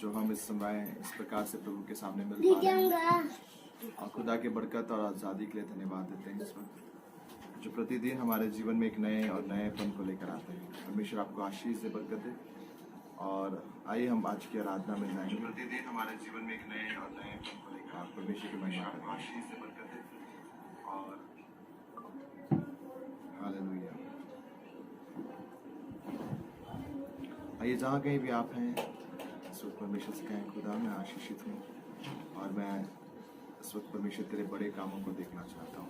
जो हम इस समय इस प्रकार से प्रभु के सामने मिल पा रहे हैं और खुदा के बरकत और आज़ादी के लिए धन्यवाद देते हैं इस वक्त जो प्रतिदिन हमारे जीवन में एक नए और नएपन को लेकर आते हैं। परमेश्वर आपको आशीष से बरकत दे और आइए हम आज की आराधना में जाएंगे। प्रतिदिन हमारे जीवन में एक नए और नएपन को लेकर आप परमेश्वर की महिमा आपको आशीष से बरकत दे और हालेलुया। आइए जहाँ कहीं भी आप हैं इस वक्त परमेश्वर से कहें खुदा मैं आशीषित हूँ और मैं इस वक्त परमेश्वर तेरे बड़े कामों को देखना चाहता हूँ।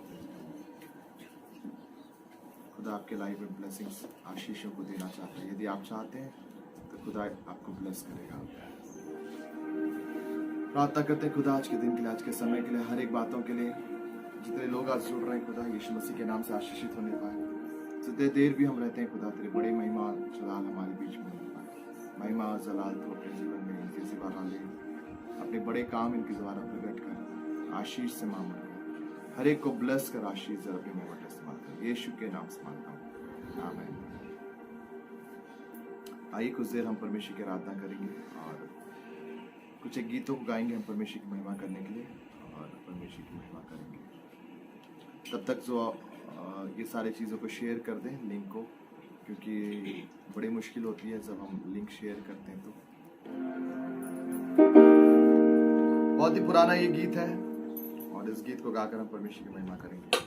खुदा आपके लाइफ में ब्लेसिंग्स आशीषों को देना चाहता है। यदि आप चाहते हैं तो खुदा आपको ब्लेस करेगा। प्रार्थना करते हैं खुदा आज के दिन के लिए, आज के समय के लिए, हर एक बातों के लिए जितने लोग आज जुड़ रहे हैं खुदा यीशु मसीह के नाम से आशीषित होने पाए। जितने देर भी हम रहते हैं खुदा तेरे बड़े महिमा और जलाल हमारे बीच में होने पाए। महिमा और जलाल तो अपने जीवन में इनके सिवा ले, अपने बड़े काम इनके द्वारा प्रकट कर आशीष से मांग कर हर एक को ब्लेस कर आशीष जरा अपने मुंह पर इस्तेमाल कर। यीशु के नाम से मांगता हूँ, आमीन। आइए कुछ देर हम परमेश्वर की आराधना करेंगे और कुछ एक गीतों को गाएंगे हम परमेश्वर की महिमा करने के लिए और परमेश्वर की महिमा करेंगे। तब तक जो ये सारी चीज़ों को शेयर कर दें लिंक को, क्योंकि बड़ी मुश्किल होती है जब हम लिंक शेयर करते हैं। तो बहुत ही पुराना ये गीत है और इस गीत को गाकर हम परमेश्वर की महिमा करेंगे।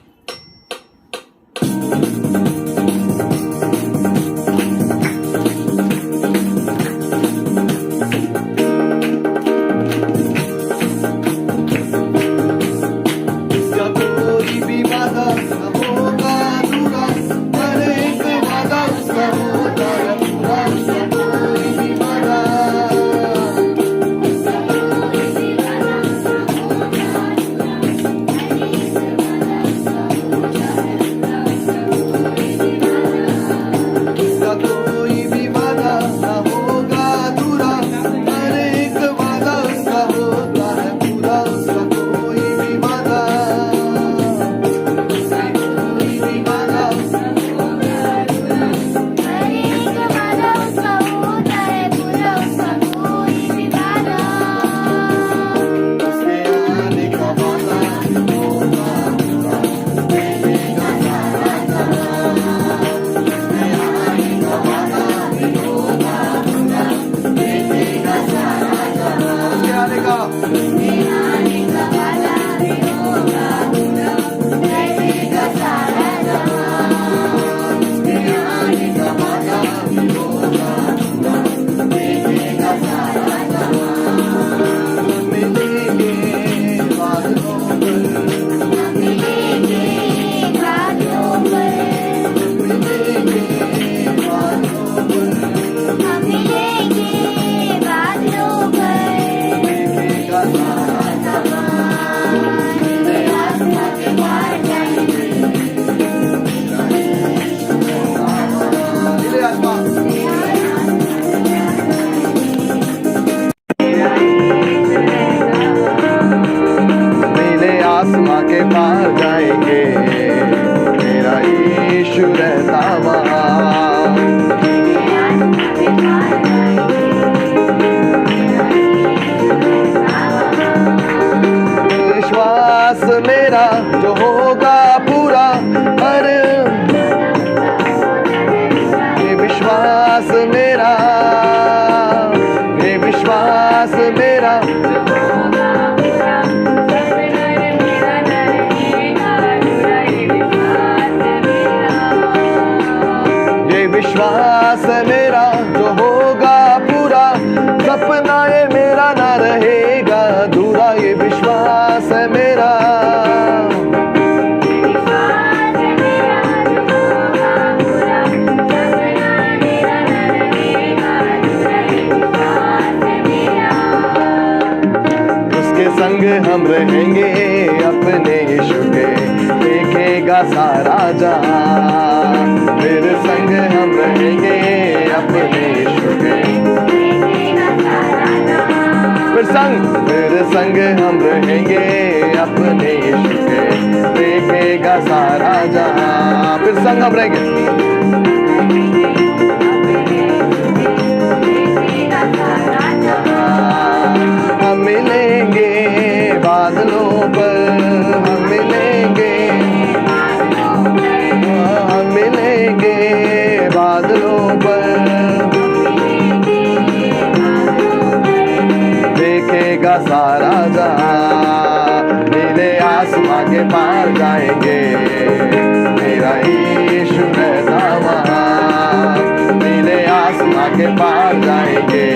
विश्वास मेरा जो होगा पूरा, सपना ये मेरा ना रहेगा अधूरा। ये विश्वास है मेरा, उसके संग हम रहेंगे अपने यीशु के, देखेगा सारा जहां। मेरे संग हम रहेंगे अपने यीशु के, मेरे संग हम रहेंगे अपने यीशु के, देखेगा सारा जहां। फिर संग हम रहेंगे, देखेगा सारा जहां। देखेगा सारा जहां, नीले आसमां के पार जाएंगे, मेरा यीशु रहता वहां, नीले आसमां के पार जाएंगे,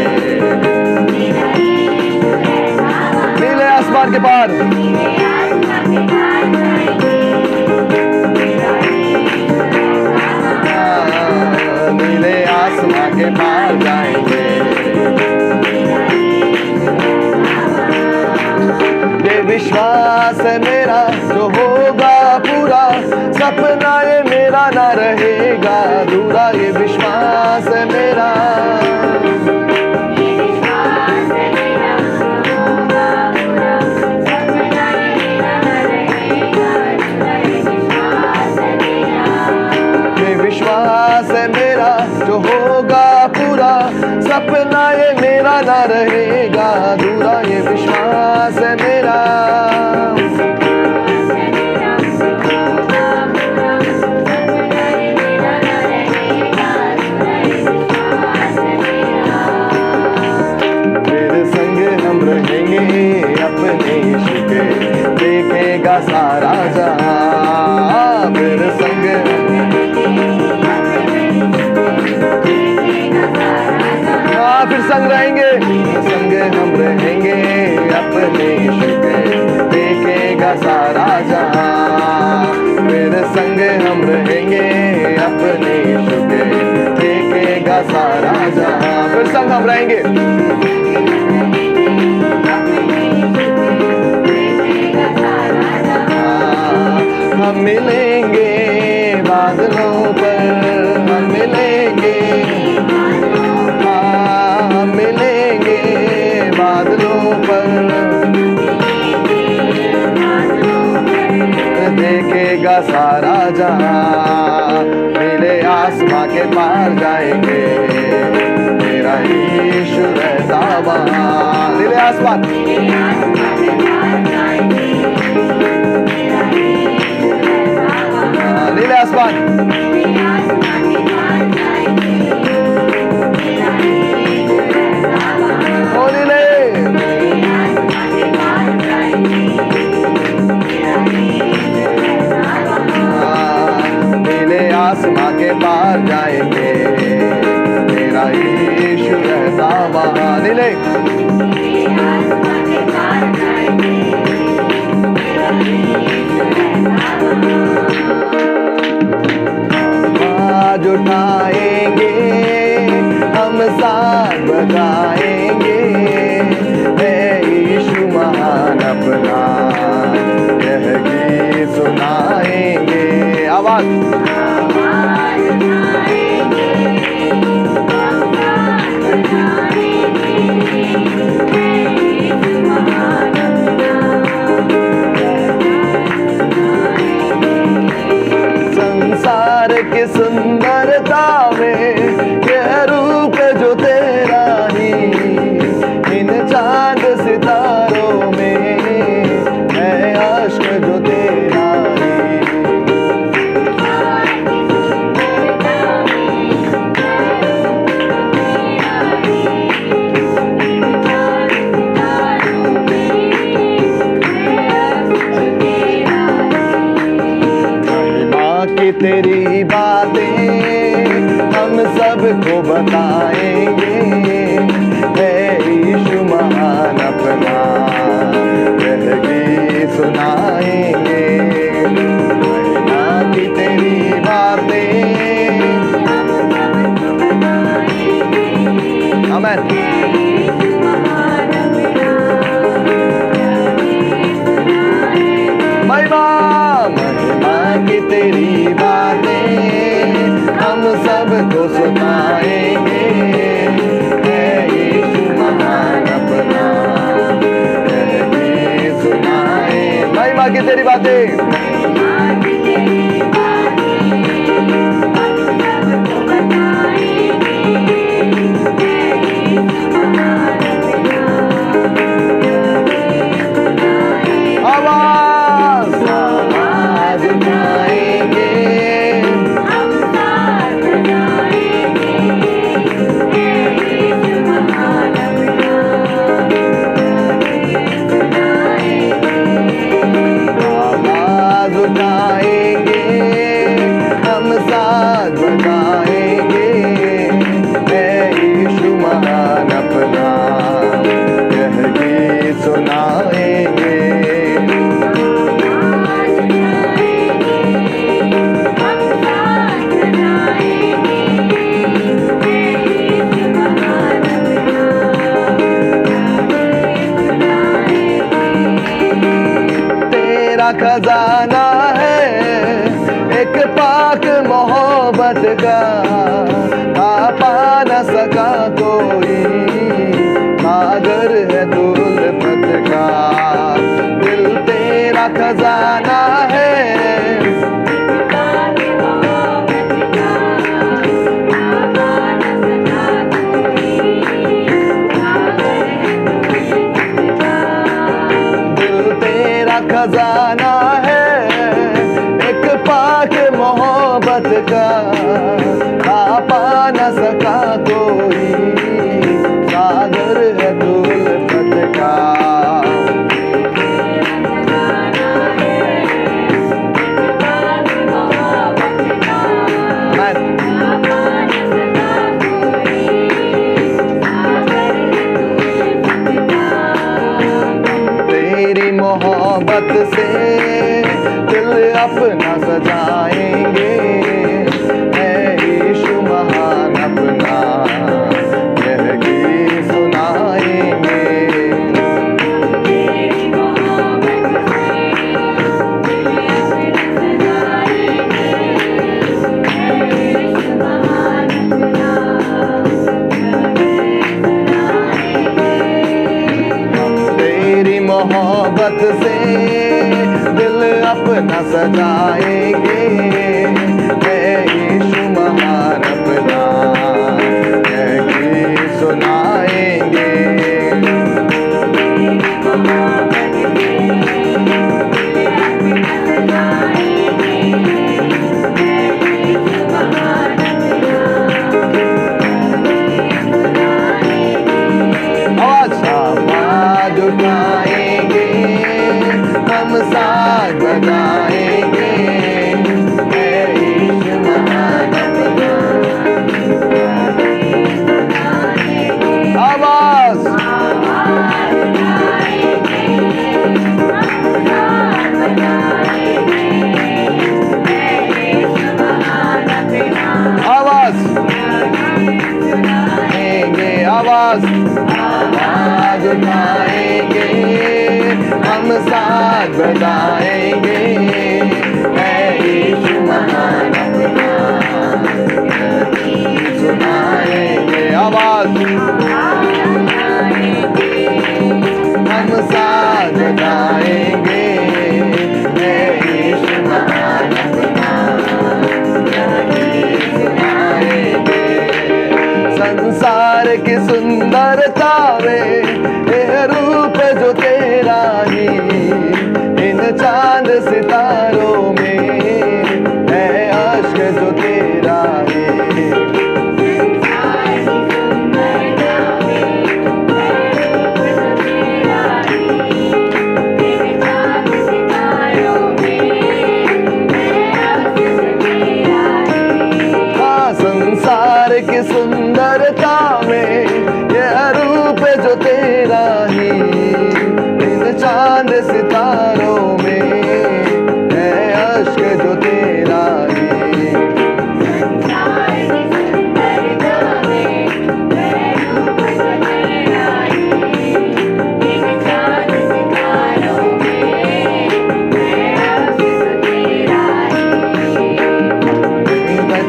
नीले आसमान के पार, नीले आसमां के पार जाएंगे। ये विश्वास है मेरा जो होगा पूरा, सपना ये मेरा ना रहेगा अधूरा, ये विश्वास है मेरा, विश्वास है मेरा जो होगा पूरा, सपना ये मेरा ना रहेगा अधूरा, ये विश्वास है मेरा, मेरे संग हम रहेंगे अपने यीशु के, देखेगा सारा जहां, मेरे संग फिर संग रहेंगे, संग हम रहेंगे अपने यीशु के, देखेगा सारा जहां, मेरे संग हम रहेंगे अपने यीशु के, देखेगा सारा जहां, फिर संग हम रहेंगे, हम मिलेंगे बादलों पर, हम मिलेंगे, हम मिलेंगे बादलों पर, देखेगा सारा जहां, नीले आसमां के पार जाएंगे, मेरा यीशु रहता वहां, नीले आसमान, नीले आसमान, आसमां के पार जाएंगे, मेरा यीशु रहता वहां, नीले आज उठाएंगे हम साथ बजाएंगे, यीशु महान अपना यह गीत सुनाएंगे, आवाज संसार की सुंदरता में यह रूप जो तेरा ही, इन चांद सितारों में है अश्क जो तेरा ही, तेरी बातें हम सबको बताएंगे, है यीशु महान अपना यह गीत सुनाएंगे, महिमा की तेरी बातें, आमीन, महिमा की तेरी बातें हम सबको सुनाएंगे, है यीशु महान अपना यह गीत सुनाए, महिमा की तेरी बातें, खजाना है एक पाक मोहब्बत का, पा न सका कोई सागर है दुल्फत का। दिल तेरा खजाना है खजाना है एक पाक मोहब्बत का, पा न सका कोई सागर है दुल्फत का। तेरी मोहब्बत से दिल अपना सजाएंगे, है यीशु महान अपना यह गीत सुनाएंगे। तेरी मोहब्बत से दिल अपना सजाएंगे, है यीशु महान अपना यह गीत सुनाएंगे। आवाज उठाएंगे हम साथ बजाएंगे, है यीशु महान अपना। आवाज आवाज आवाज आवाज उठाएंगे हम साथ बजाएंगे, है यीशु महान अपना सुनाएंगे। आवाज हम साथ बजाएंगे, है यीशु महान अपना सुनाएंगे। संसार की सुंदरता में यह रूप जो तेरा ही, इन चांद सितारों में है अश्क जो तेरा ही। हाँ, संसार की सुंदरता में यह रूप जो तेरा ही, इन चांद सितारों में है अश्क जो तेरा ही।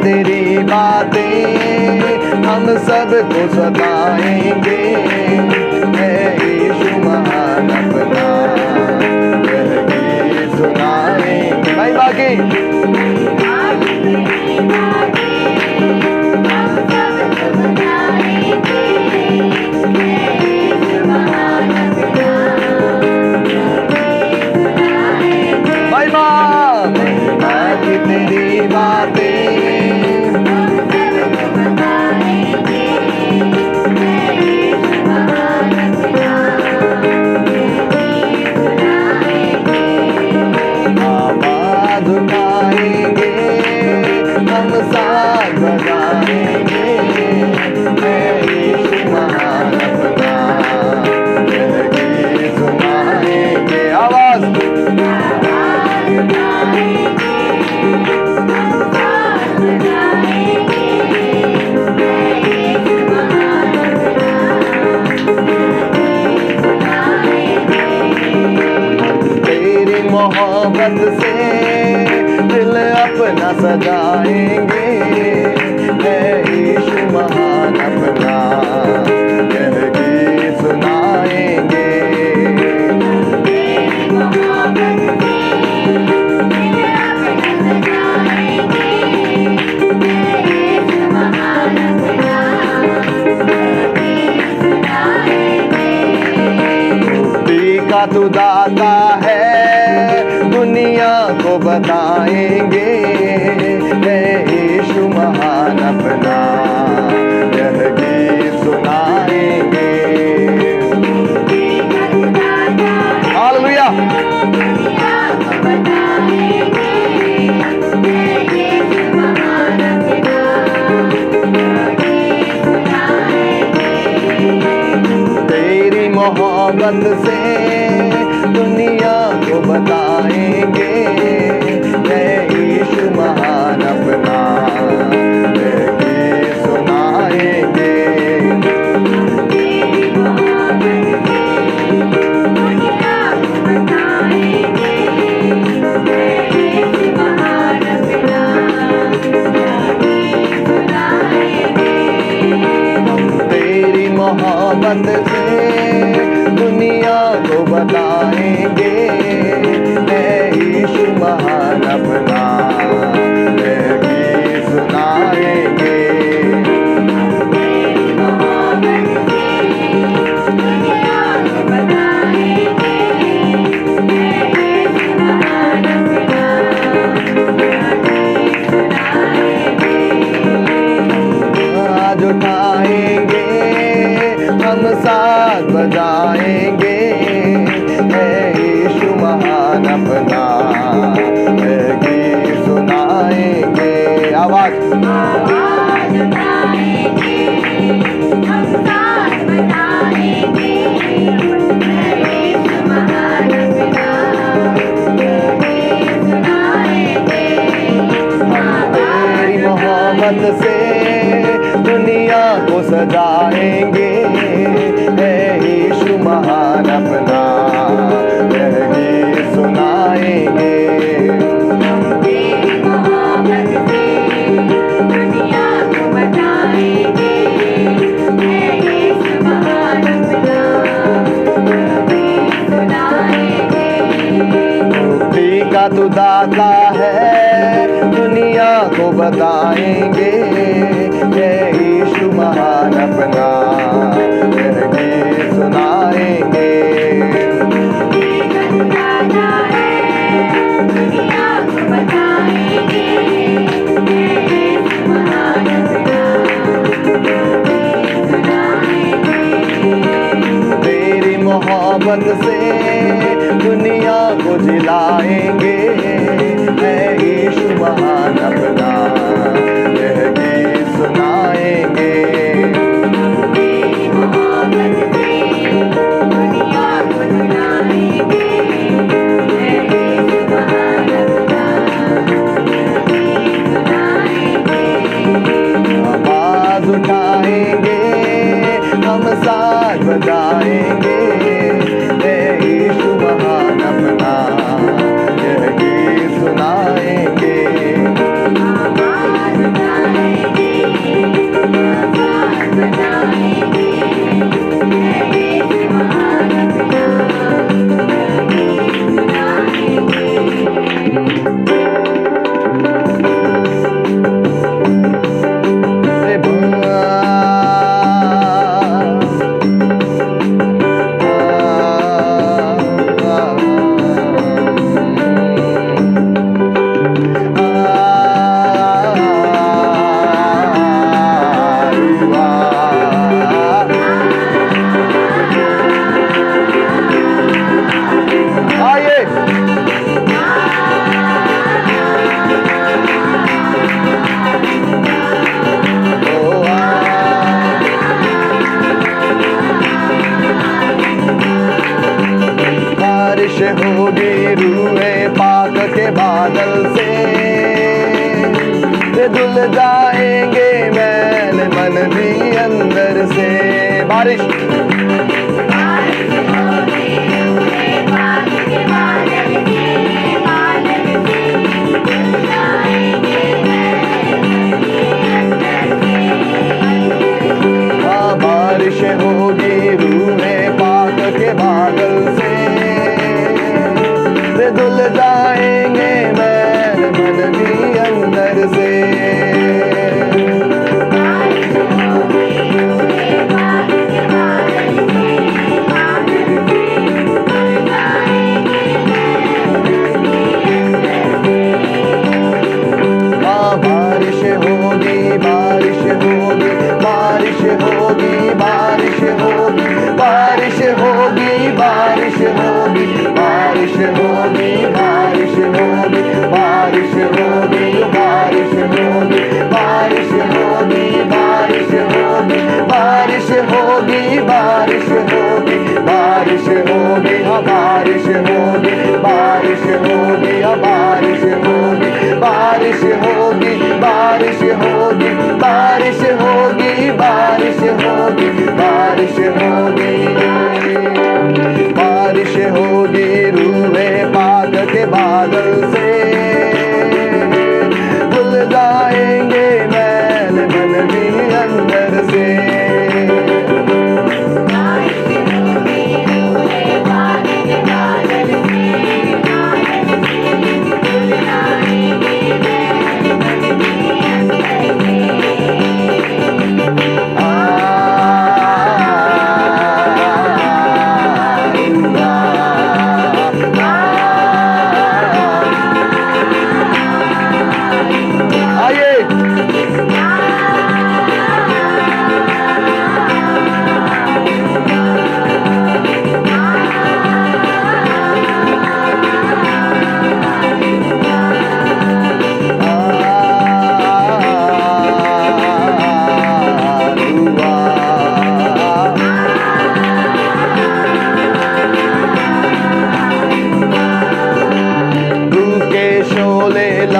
तेरी बातें हम सबको सताएंगे, है यीशु महान अपना यह गीत सुनाएंगे। भाई बाकी भाई माँ बाकी तेरी बातें Bye. मोहब्बत से दिल अपना सजाएंगे, है यीशु महान अपना यह गीत सुनाएंगे। का तू दाता है दुनिया को बताएंगे, है यीशु महान अपना यह गीत सुनाएंगे। हालेलुया। तेरी मोहब्बत से दुनिया को बताएंगे, है यीशु महान अपना यह गीत सुनाएंगे। तेरी मोहब्बत से दुनिया को बताएंगे, है यीशु महान अपना यह गीत सुनाएंगे। आज उठाएंगे हम साथ बजाएंगे, है यीशु महान अपना यह गीत सुनाएंगे। आवाज तेरी मोहब्बत से दुनिया को सजाएंगे, है यीशु महान अपना यह गीत सुनाएंगे। मुक्ति का तू दाता है दुनिया को बताएंगे, है यीशु महान अपना यह गीत सुनाएंगे। तेरी मोहब्बत से दुनिया को जिलाएंगे, है यीशु महान अपना यह गीत सुनाएंगे। आवाज उठाएंगे हम साथ बजाएंगे, है यीशु महान अपना यह गीत सुनाएंगे।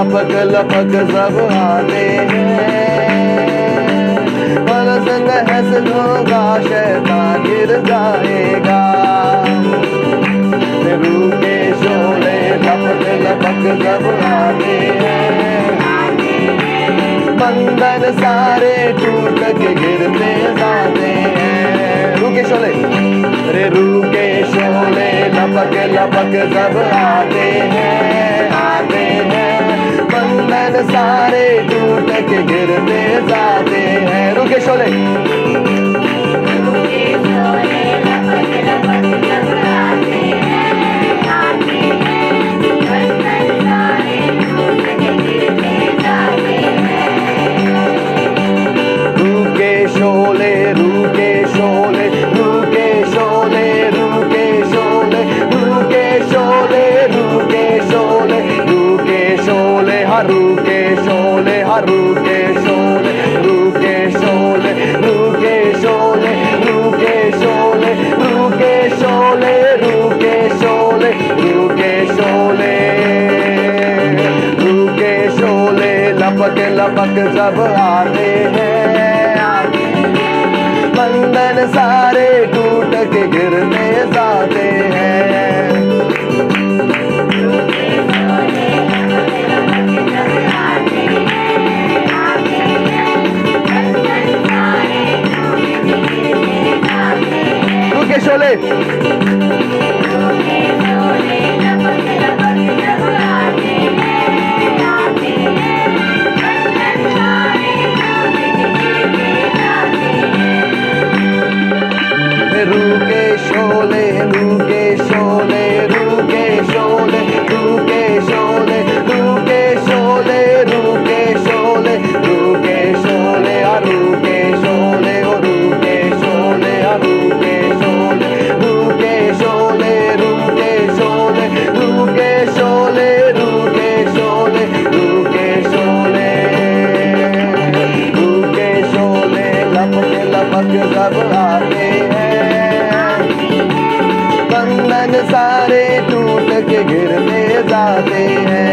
लपक लपक सब आते हैं, पर संग हंसनों शैतान गिर जाएगा। रूह के शोले लपक लपक सब आते हैं, बंधन सारे टूट के गिरते जाते हैं। रूह के शोले, अरे रूह के शोले लपक लपक सब आते हैं, आते हैं, बंधन सारे टूट के गिरते जाते हैं। रूह के शोले लपक जब आते हैं, बंधन सारे टूट के गिरते जाते हैं। रूह के शोले सारे टूट के गिरते जाते हैं।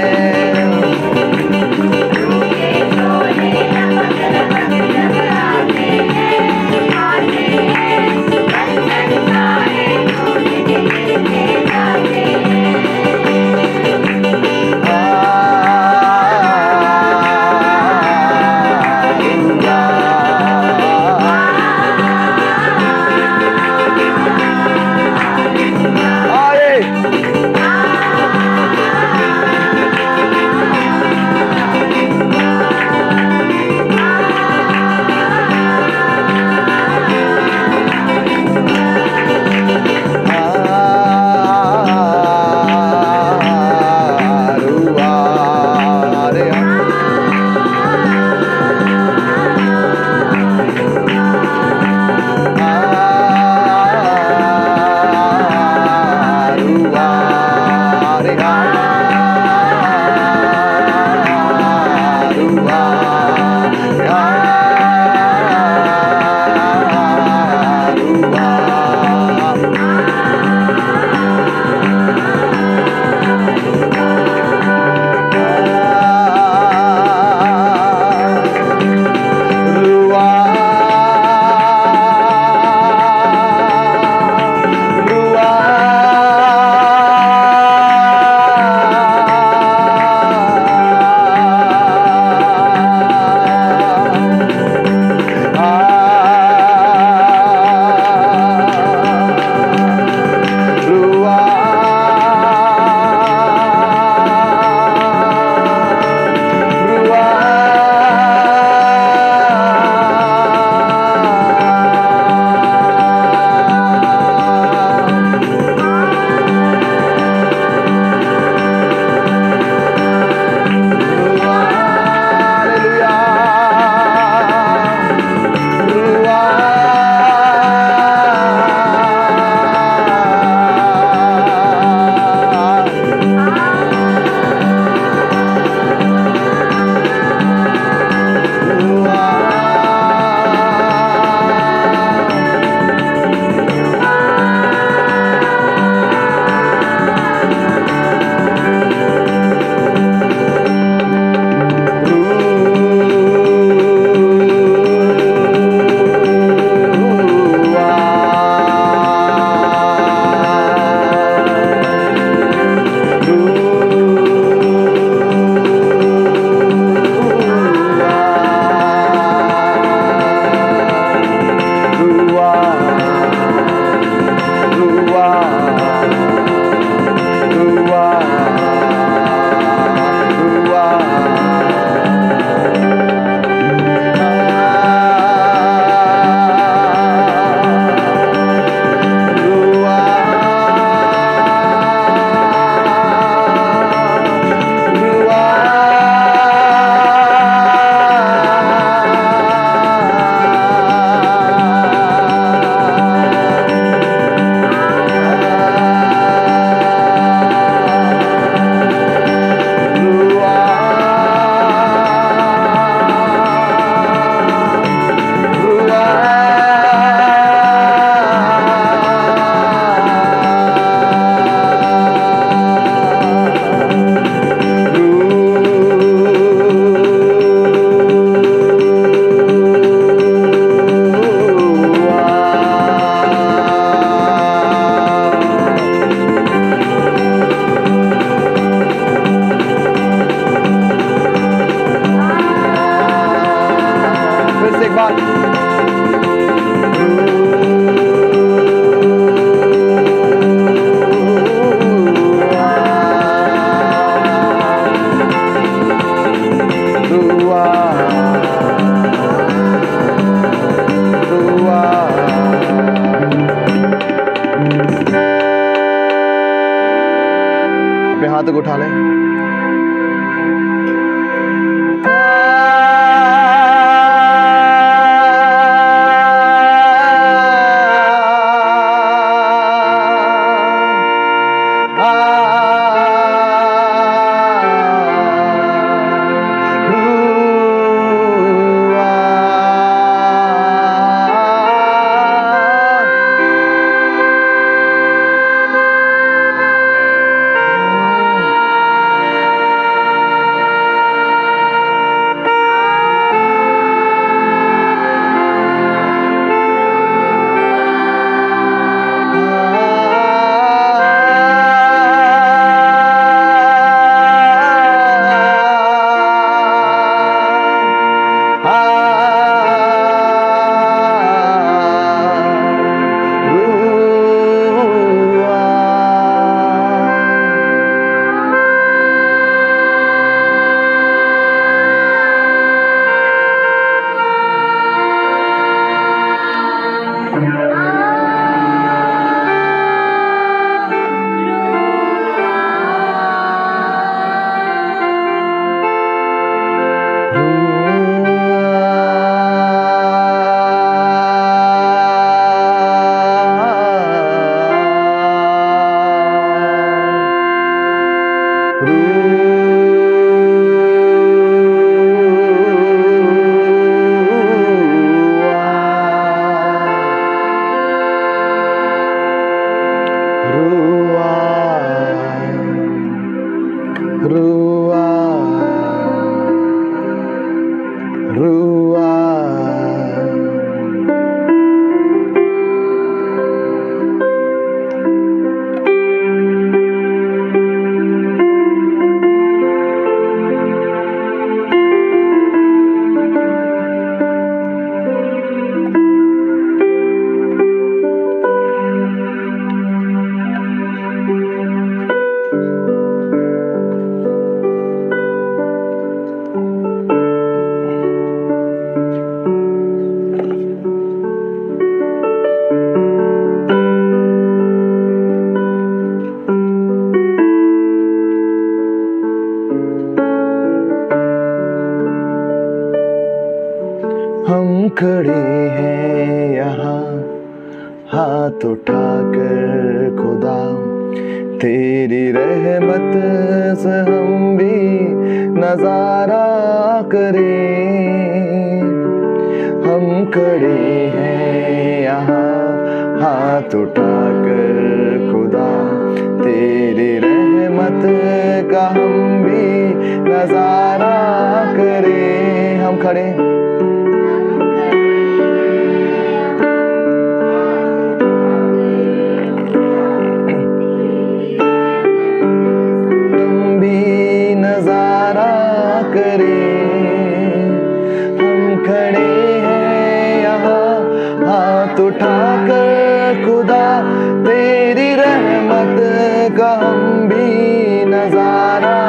हाथों को उठा लें। हम खड़े हैं यहाँ हाथ उठाकर खुदा, तेरी रहमत से हम भी नजारा करें। हम खड़े हैं यहाँ हाथ उठाकर खुदा, तेरी रहमत का हम भी नजारा करें। हम खड़े उठाकर खुदा, तेरी रहमत का हम भी नजारा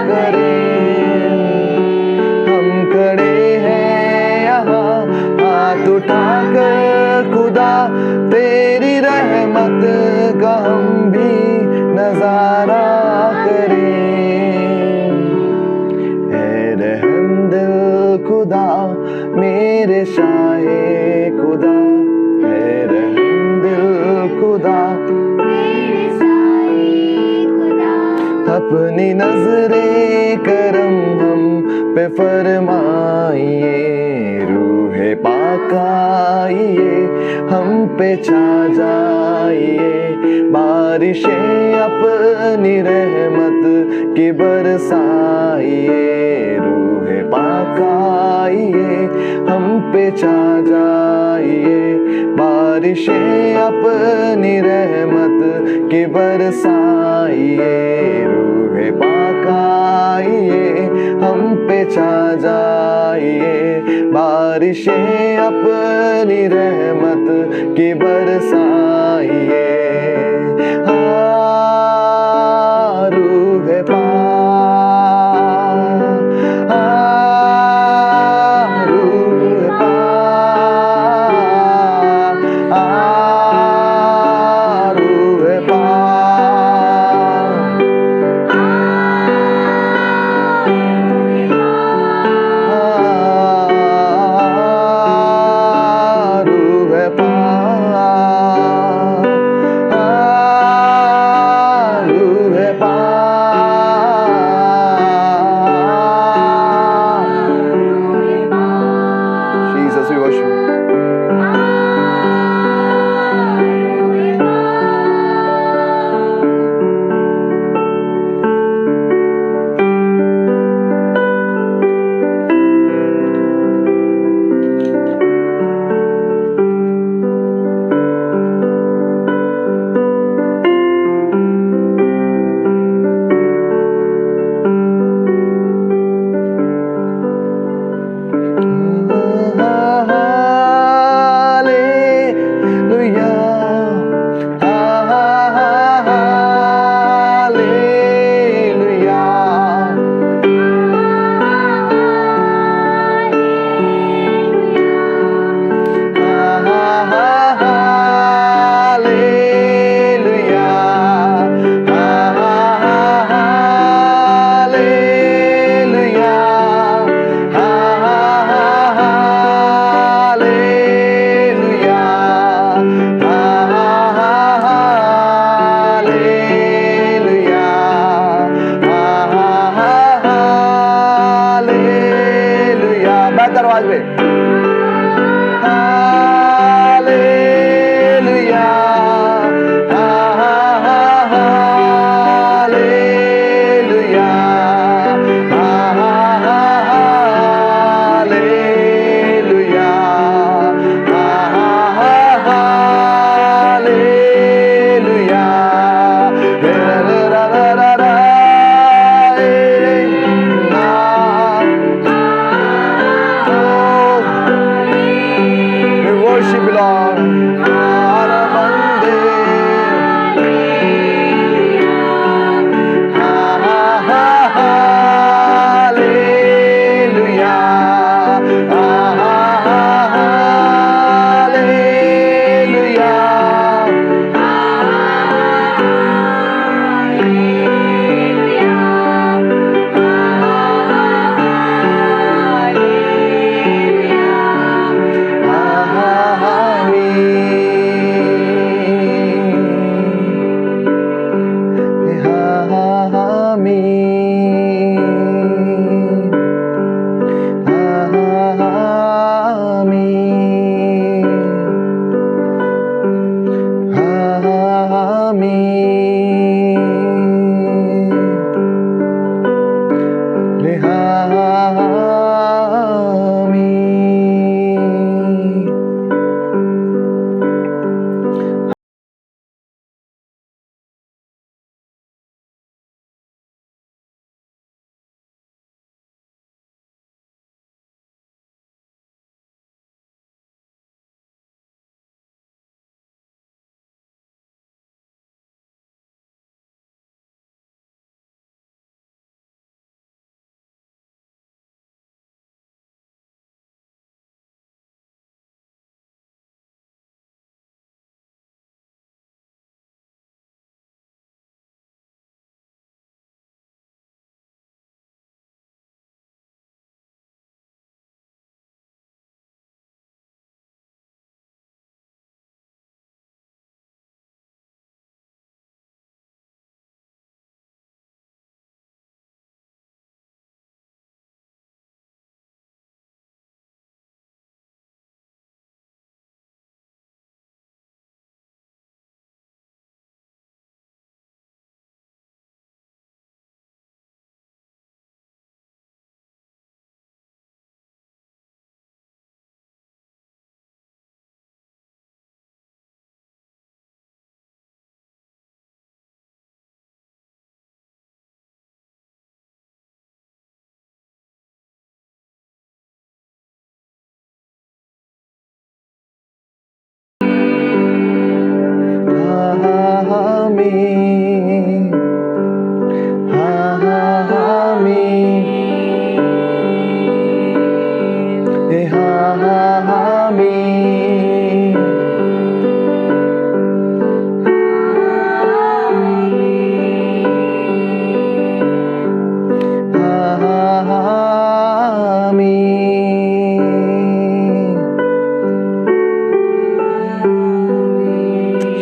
करें। हम खड़े हैं यहाँ हाथ उठाकर खुदा, तेरी रहमत का हम भी नजारा करें। ऐ रहमदिल खुदा मेरे शाहे खुदा, अपनी नजरे करम हम पे फरमाइए, रूहे पाक आइए हम पे छा जाइए, बारिशें अपनी रहमत की बरसाइए, रूहे पाक आइए हम पे छा जाइए, बारिशें अपनी रहमत की बरसाइए, रूहे पाक आइए हम पे छा जाइए, बारिशें अपनी रहमत की बरसाइए। रूहे पाक, रूहे पाक, रूहे पाक,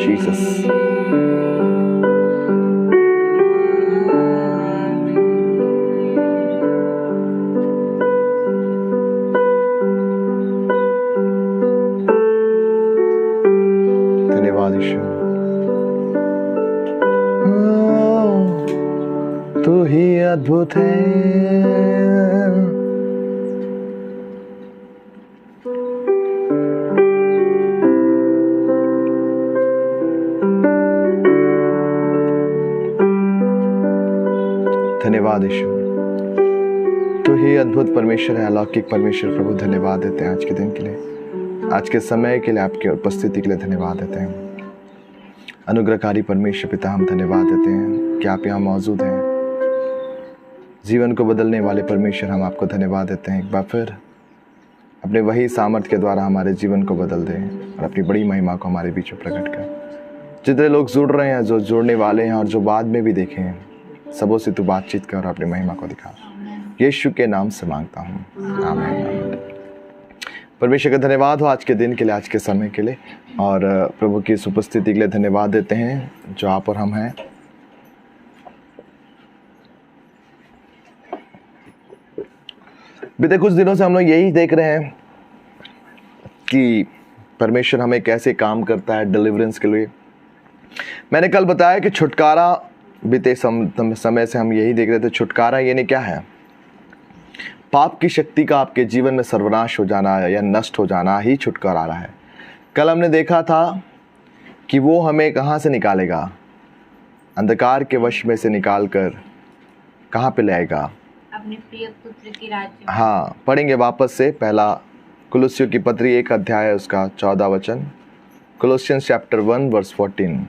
Jesus. धन्यवाद ईश्वर, तू ही अद्भुत है। धन्यवाद ईश्वर, तू ही अद्भुत परमेश्वर है, अलौकिक परमेश्वर। प्रभु धन्यवाद देते हैं आज के दिन के लिए, आज के समय के लिए, आपकी उपस्थिति के लिए धन्यवाद देते हैं। अनुग्रहकारी परमेश्वर पिता, हम धन्यवाद देते हैं कि आप यहाँ मौजूद हैं। जीवन को बदलने वाले परमेश्वर, हम आपको धन्यवाद देते हैं। एक बार फिर अपने वही सामर्थ्य के द्वारा हमारे जीवन को बदल दें और अपनी बड़ी महिमा को हमारे बीच में प्रकट कर। जितने लोग जुड़ रहे हैं, जो जुड़ने वाले हैं और जो बाद में भी देखे हैं, सबों से तू बातचीत कर और अपनी महिमा को दिखा। यीशु के नाम से मांगता हूँ, आमीन। परमेश्वर का धन्यवाद हो आज के दिन के लिए, आज के समय के लिए, और प्रभु की इस उपस्थिति के लिए धन्यवाद देते हैं जो आप और हम हैं। बीते कुछ दिनों से हम लोग यही देख रहे हैं कि परमेश्वर हमें कैसे काम करता है डिलीवरेंस के लिए। मैंने कल बताया कि छुटकारा, बीते समय से हम यही देख रहे थे, छुटकारा यानी क्या है? पाप की शक्ति का आपके जीवन में सर्वनाश हो जाना या नष्ट हो जाना ही छुटकारा है। कल हमने देखा था कि वो हमें कहाँ से निकालेगा? अंधकार के वश में से निकाल कर कहाँ पे लाएगा? अपने प्रिय पुत्र के राज्य में। हाँ, पढ़ेंगे वापस से पहला कुलुस्सियों की पत्री 1 अध्याय उसका 14 वचन, कोलोसियंस चैप्टर 1 वर्स 14,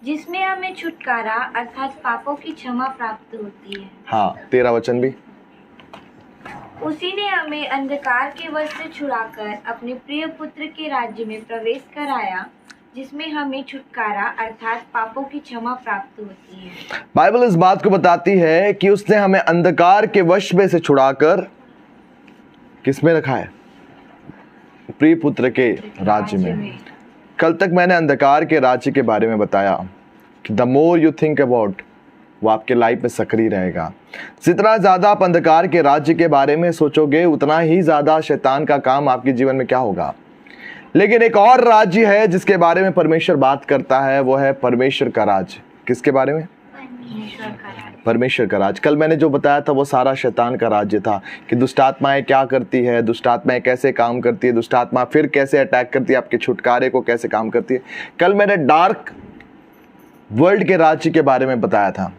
जिसमें हमें छुटकारा अर्थात पापों की क्षमा प्राप्त होती है। हाँ 13 वचन भी। उसी ने हमें अंधकार के वश से छुड़ाकर अपने प्रिय पुत्र के राज्य में प्रवेश कराया, जिसमें हमें छुटकारा अर्थात पापों की क्षमा प्राप्त होती है। बाइबल इस बात को बताती है कि उसने हमें अंधकार के वश में से छुड़ाकर किसमें रखा है? प्रिय पुत्र के राज्य में। कल तक मैंने अंधकार के राज्य के बारे में बताया कि the more you think about, वो आपके लाइफ में सक्रिय रहेगा। जितना ज़्यादा आप अंधकार के राज्य के बारे में सोचोगे, उतना ही ज़्यादा शैतान का काम आपके जीवन में क्या होगा? लेकिन एक और राज्य है जिसके बारे में परमेश्वर बात करता है, वो है परमेश्वर का राज्य। किसके बारे में? परमेश्वर का राज। कल मैंने जो बताया था वो सारा शैतान का राज्य था कि दुष्ट आत्माएं क्या करती है, दुष्ट आत्माएं कैसे काम करती है, दुष्ट आत्मा फिर कैसे अटैक करती है, आपके छुटकारे को कैसे काम करती है। कल मैंने डार्क वर्ल्ड के राज्य के बारे में बताया था,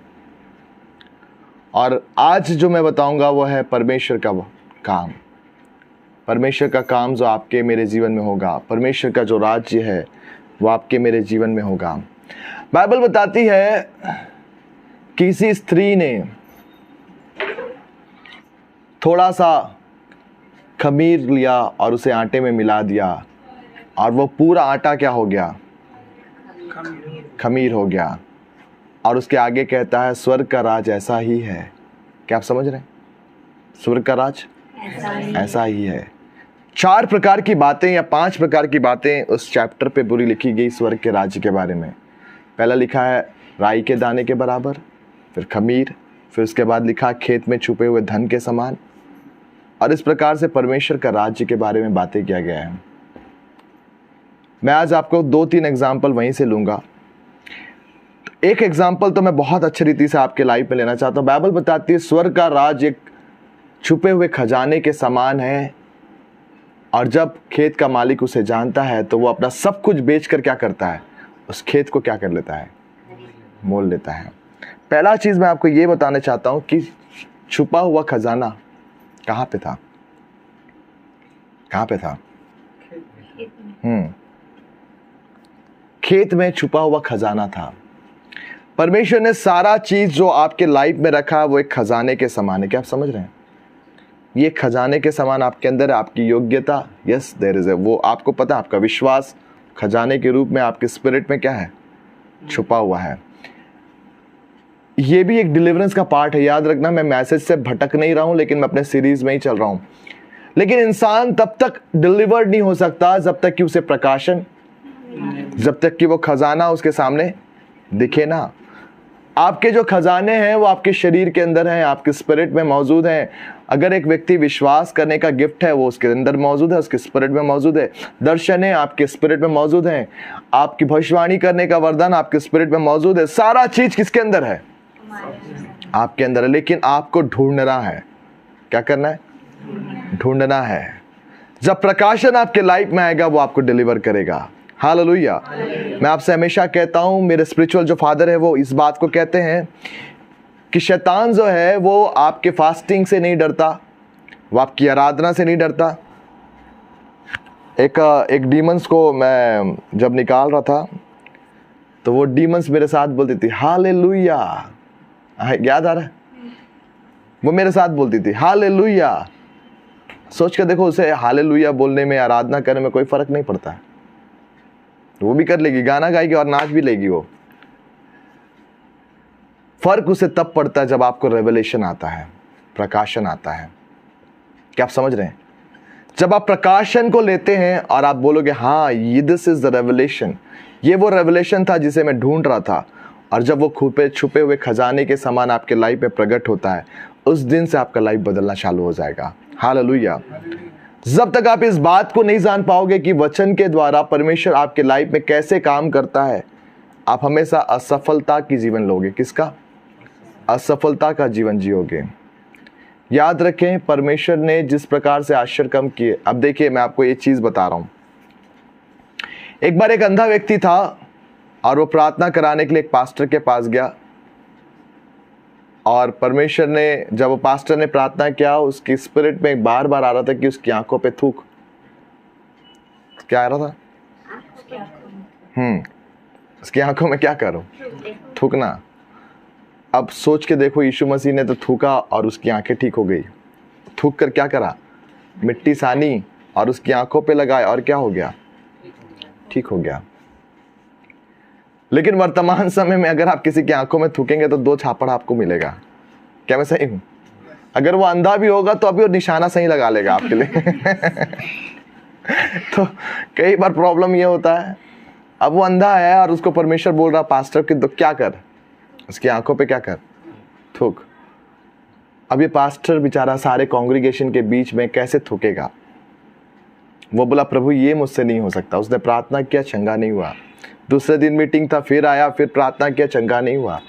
और आज जो मैं बताऊंगा वो है परमेश्वर का काम। परमेश्वर का काम जो आपके मेरे जीवन में होगा, परमेश्वर का जो राज्य है वो आपके मेरे जीवन में होगा। बाइबल बताती है किसी स्त्री ने थोड़ा सा खमीर लिया और उसे आटे में मिला दिया, और वो पूरा आटा क्या हो गया? खमीर हो गया। और उसके आगे कहता है स्वर्ग का राज ऐसा ही है। क्या आप समझ रहे हैं? स्वर्ग का राज ऐसा ही है। 4 प्रकार की बातें या 5 प्रकार की बातें उस चैप्टर पे बुरी लिखी गई स्वर्ग के राज्य के बारे में। पहला लिखा है राई के दाने के बराबर, फिर खमीर, फिर उसके बाद लिखा खेत में छुपे हुए धन के समान। और इस प्रकार से परमेश्वर का राज्य के बारे में बातें किया गया है। मैं आज आपको 2-3 एग्जाम्पल वहीं से लूंगा। एक एग्जाम्पल तो मैं बहुत अच्छी रीति से आपके लाइफ में लेना चाहता हूँ। बाइबल बताती है स्वर्ग का राज एक छुपे हुए खजाने के समान है, और जब खेत का मालिक उसे जानता है तो वो अपना सब कुछ बेचकर क्या करता है? उस खेत को क्या कर लेता है? मोल लेता है। पहला चीज मैं आपको ये बताना चाहता हूं कि छुपा हुआ खजाना कहां पे था? कहां पे था? खेत में छुपा हुआ खजाना था। परमेश्वर ने सारा चीज जो आपके लाइफ में रखा वो एक खजाने के समान है। क्या आप समझ रहे हैं? ये खजाने के समान आपके अंदर है। आपकी योग्यता, यस देयर इज, वो आपको पता है। आपका विश्वास खजाने के रूप में आपके स्पिरिट में क्या है? छुपा हुआ है। ये भी एक डिलीवरेंस का पार्ट है। याद रखना, मैं मैसेज से भटक नहीं रहा हूं, लेकिन मैं अपने सीरीज में ही चल रहा हूं। लेकिन इंसान तब तक डिलीवर्ड नहीं हो सकता जब तक कि उसे प्रकाशन, जब तक कि वो खजाना उसके सामने दिखे ना। आपके जो खजाने हैं वो आपके शरीर के अंदर हैं, आपके स्पिरिट में मौजूद हैं। अगर एक व्यक्ति विश्वास करने का गिफ्ट है वो उसके अंदर मौजूद है, उसके स्पिरिट में मौजूद है। दर्शन है आपके स्पिरिट में मौजूद है। आपकी भविष्यवाणी करने का वरदान आपके स्पिरिट में मौजूद है। सारा चीज किसके अंदर है? आपके अंदर है। लेकिन आपको ढूंढना है। क्या करना है? ढूंढना है। जब प्रकाशन आपके लाइफ में आएगा वो आपको डिलीवर करेगा। हालेलुया। मैं आपसे हमेशा कहता हूं, मेरे स्पिरिचुअल जो फादर है वो इस बात को कहते हैं कि शैतान जो है वो आपके फास्टिंग से नहीं डरता, वो आपकी आराधना से नहीं डरता। एक डीमंस को मैं जब निकाल रहा था तो वो डीमंस मेरे साथ बोलती थी हालेलुया। याद आ रहा है? वो मेरे साथ बोलती थी हालेलुया। सोच कर देखो, उसे हालेलुया बोलने में, आराधना करने में कोई फर्क नहीं पड़ता है। वो भी कर लेगी, गाना गाएगी और नाच भी लेगी। वो फर्क उसे तब पड़ता है जब आपको रेवलेशन आता है, प्रकाशन आता है। क्या आप समझ रहे हैं? जब आप प्रकाशन को लेते हैं और आप बोलोगे हाँ ये दिस इज द रेवलेशन, ये वो रेवलेशन था जिसे मैं ढूंढ रहा था, और जब वो छुपे हुए खजाने के समान आपके लाइफ में प्रकट होता है, उस दिन से आपका लाइफ बदलना चालू हो जाएगा। हालेलुया। जब तक आप इस बात को नहीं जान पाओगे कि वचन के द्वारा परमेश्वर आपके लाइफ में कैसे काम करता है, आप हमेशा असफलता की जीवन लोगे। किसका? असफलता का जीवन जियोगे। याद रखें, परमेश्वर ने जिस प्रकार से आश्चर्य काम किए। अब देखिए, मैं आपको ये चीज बता रहा हूं। एक बार एक अंधा व्यक्ति था और वो प्रार्थना कराने के लिए एक पास्टर के पास गया, और परमेश्वर ने, जब वो पास्टर ने प्रार्थना किया, उसकी स्पिरिट में बार बार आ रहा था कि उसकी आंखों पे थूक। क्या आ रहा था? उसकी आंखों में क्या करो? थूकना। अब सोच के देखो, यीशु मसीह ने तो थूका और उसकी आंखें ठीक हो गई। थूक कर क्या करा? मिट्टी सानी और उसकी आंखों पे लगाया, और क्या हो गया? ठीक हो गया। लेकिन वर्तमान समय में अगर आप किसी की आंखों में थूकेंगे तो 2 छापड़ आपको मिलेगा। क्या मैं सही हूं? अगर वो अंधा भी होगा तो अभी वो निशाना सही लगा लेगा आपके लिए। तो कई बार प्रॉब्लम ये होता है, अब वो अंधा है और उसको परमेश्वर बोल रहा पास्टर कि तो क्या कर, उसकी आंखों पे क्या कर? थूक। अब ये पास्टर बेचारा सारे कांग्रीगेशन के बीच में कैसे थूकेगा? वो बोला प्रभु ये मुझसे नहीं हो सकता। उसने प्रार्थना किया, चंगा नहीं हुआ। दूसरे दिन मीटिंग था, फिर आया, फिर प्रार्थना किया, चंगा नहीं हुआ।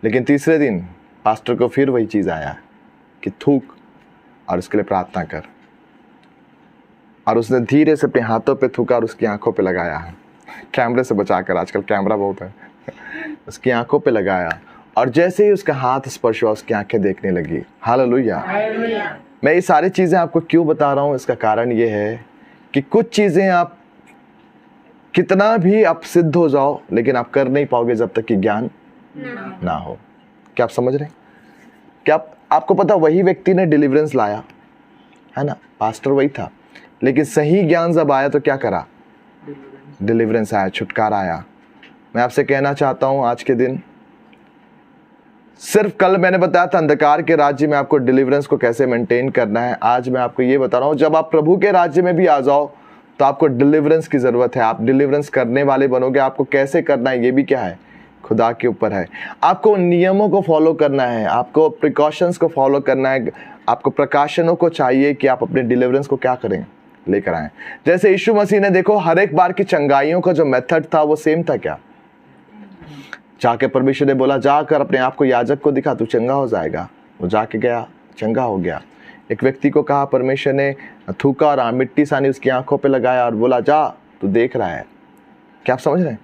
लेकिन तीसरे दिन पास्टर को फिर वही चीज़ आया कि थूक और उसके लिए प्रार्थना कर। और उसने धीरे से अपने हाथों पे थूका और उसकी आंखों पे लगाया, कैमरे से बचाकर, आजकल कैमरा बहुत है, उसकी आंखों पे लगाया। और जैसे ही उसका हाथ स्पर्श हुआ, उसकी आंखें देखने लगी। हालेलुया। मैं ये सारी चीज़ें आपको क्यों बता रहा हूँ, इसका कारण ये है कि कुछ चीज़ें आप कितना भी आप सिद्ध हो जाओ, लेकिन आप कर नहीं पाओगे जब तक कि ज्ञान ना हो। क्या आप समझ रहे हैं? क्या आपको पता वही व्यक्ति ने डिलीवरेंस लाया, है ना, पास्टर वही था, लेकिन सही ज्ञान जब आया तो क्या करा? डिलीवरेंस आया, छुटकारा आया। मैं आपसे कहना चाहता हूँ आज के दिन, सिर्फ कल मैंने बताया था अंधकार के राज्य में आपको डिलीवरेंस को कैसे मेंटेन करना है। आज मैं आपको ये बता रहा हूँ, जब आप प्रभु के राज्य में भी आ जाओ तो आपको डिलीवरेंस की ज़रूरत है। आप डिलीवरेंस करने वाले बनोगे। आपको कैसे करना है ये भी क्या है? खुदा के ऊपर है। आपको नियमों को फॉलो करना है, आपको प्रिकॉशंस को फॉलो करना है। आपको प्रकाशनों को चाहिए कि आप अपने डिलीवरेंस को क्या करें? लेकर आएँ। जैसे यीशु मसीह ने देखो हर एक बार की चंगाइयों का जो मेथड था वो सेम था। क्या? जाके परमेश्वर ने बोला जाकर अपने आप को याजक को दिखा, तू चंगा हो जाएगा। वो जाके गया, चंगा हो गया। एक व्यक्ति को कहा, परमेश्वर ने थूका और मिट्टी सानी उसकी आंखों पे लगाया और बोला जा, तू देख रहा है। क्या आप समझ रहे हैं?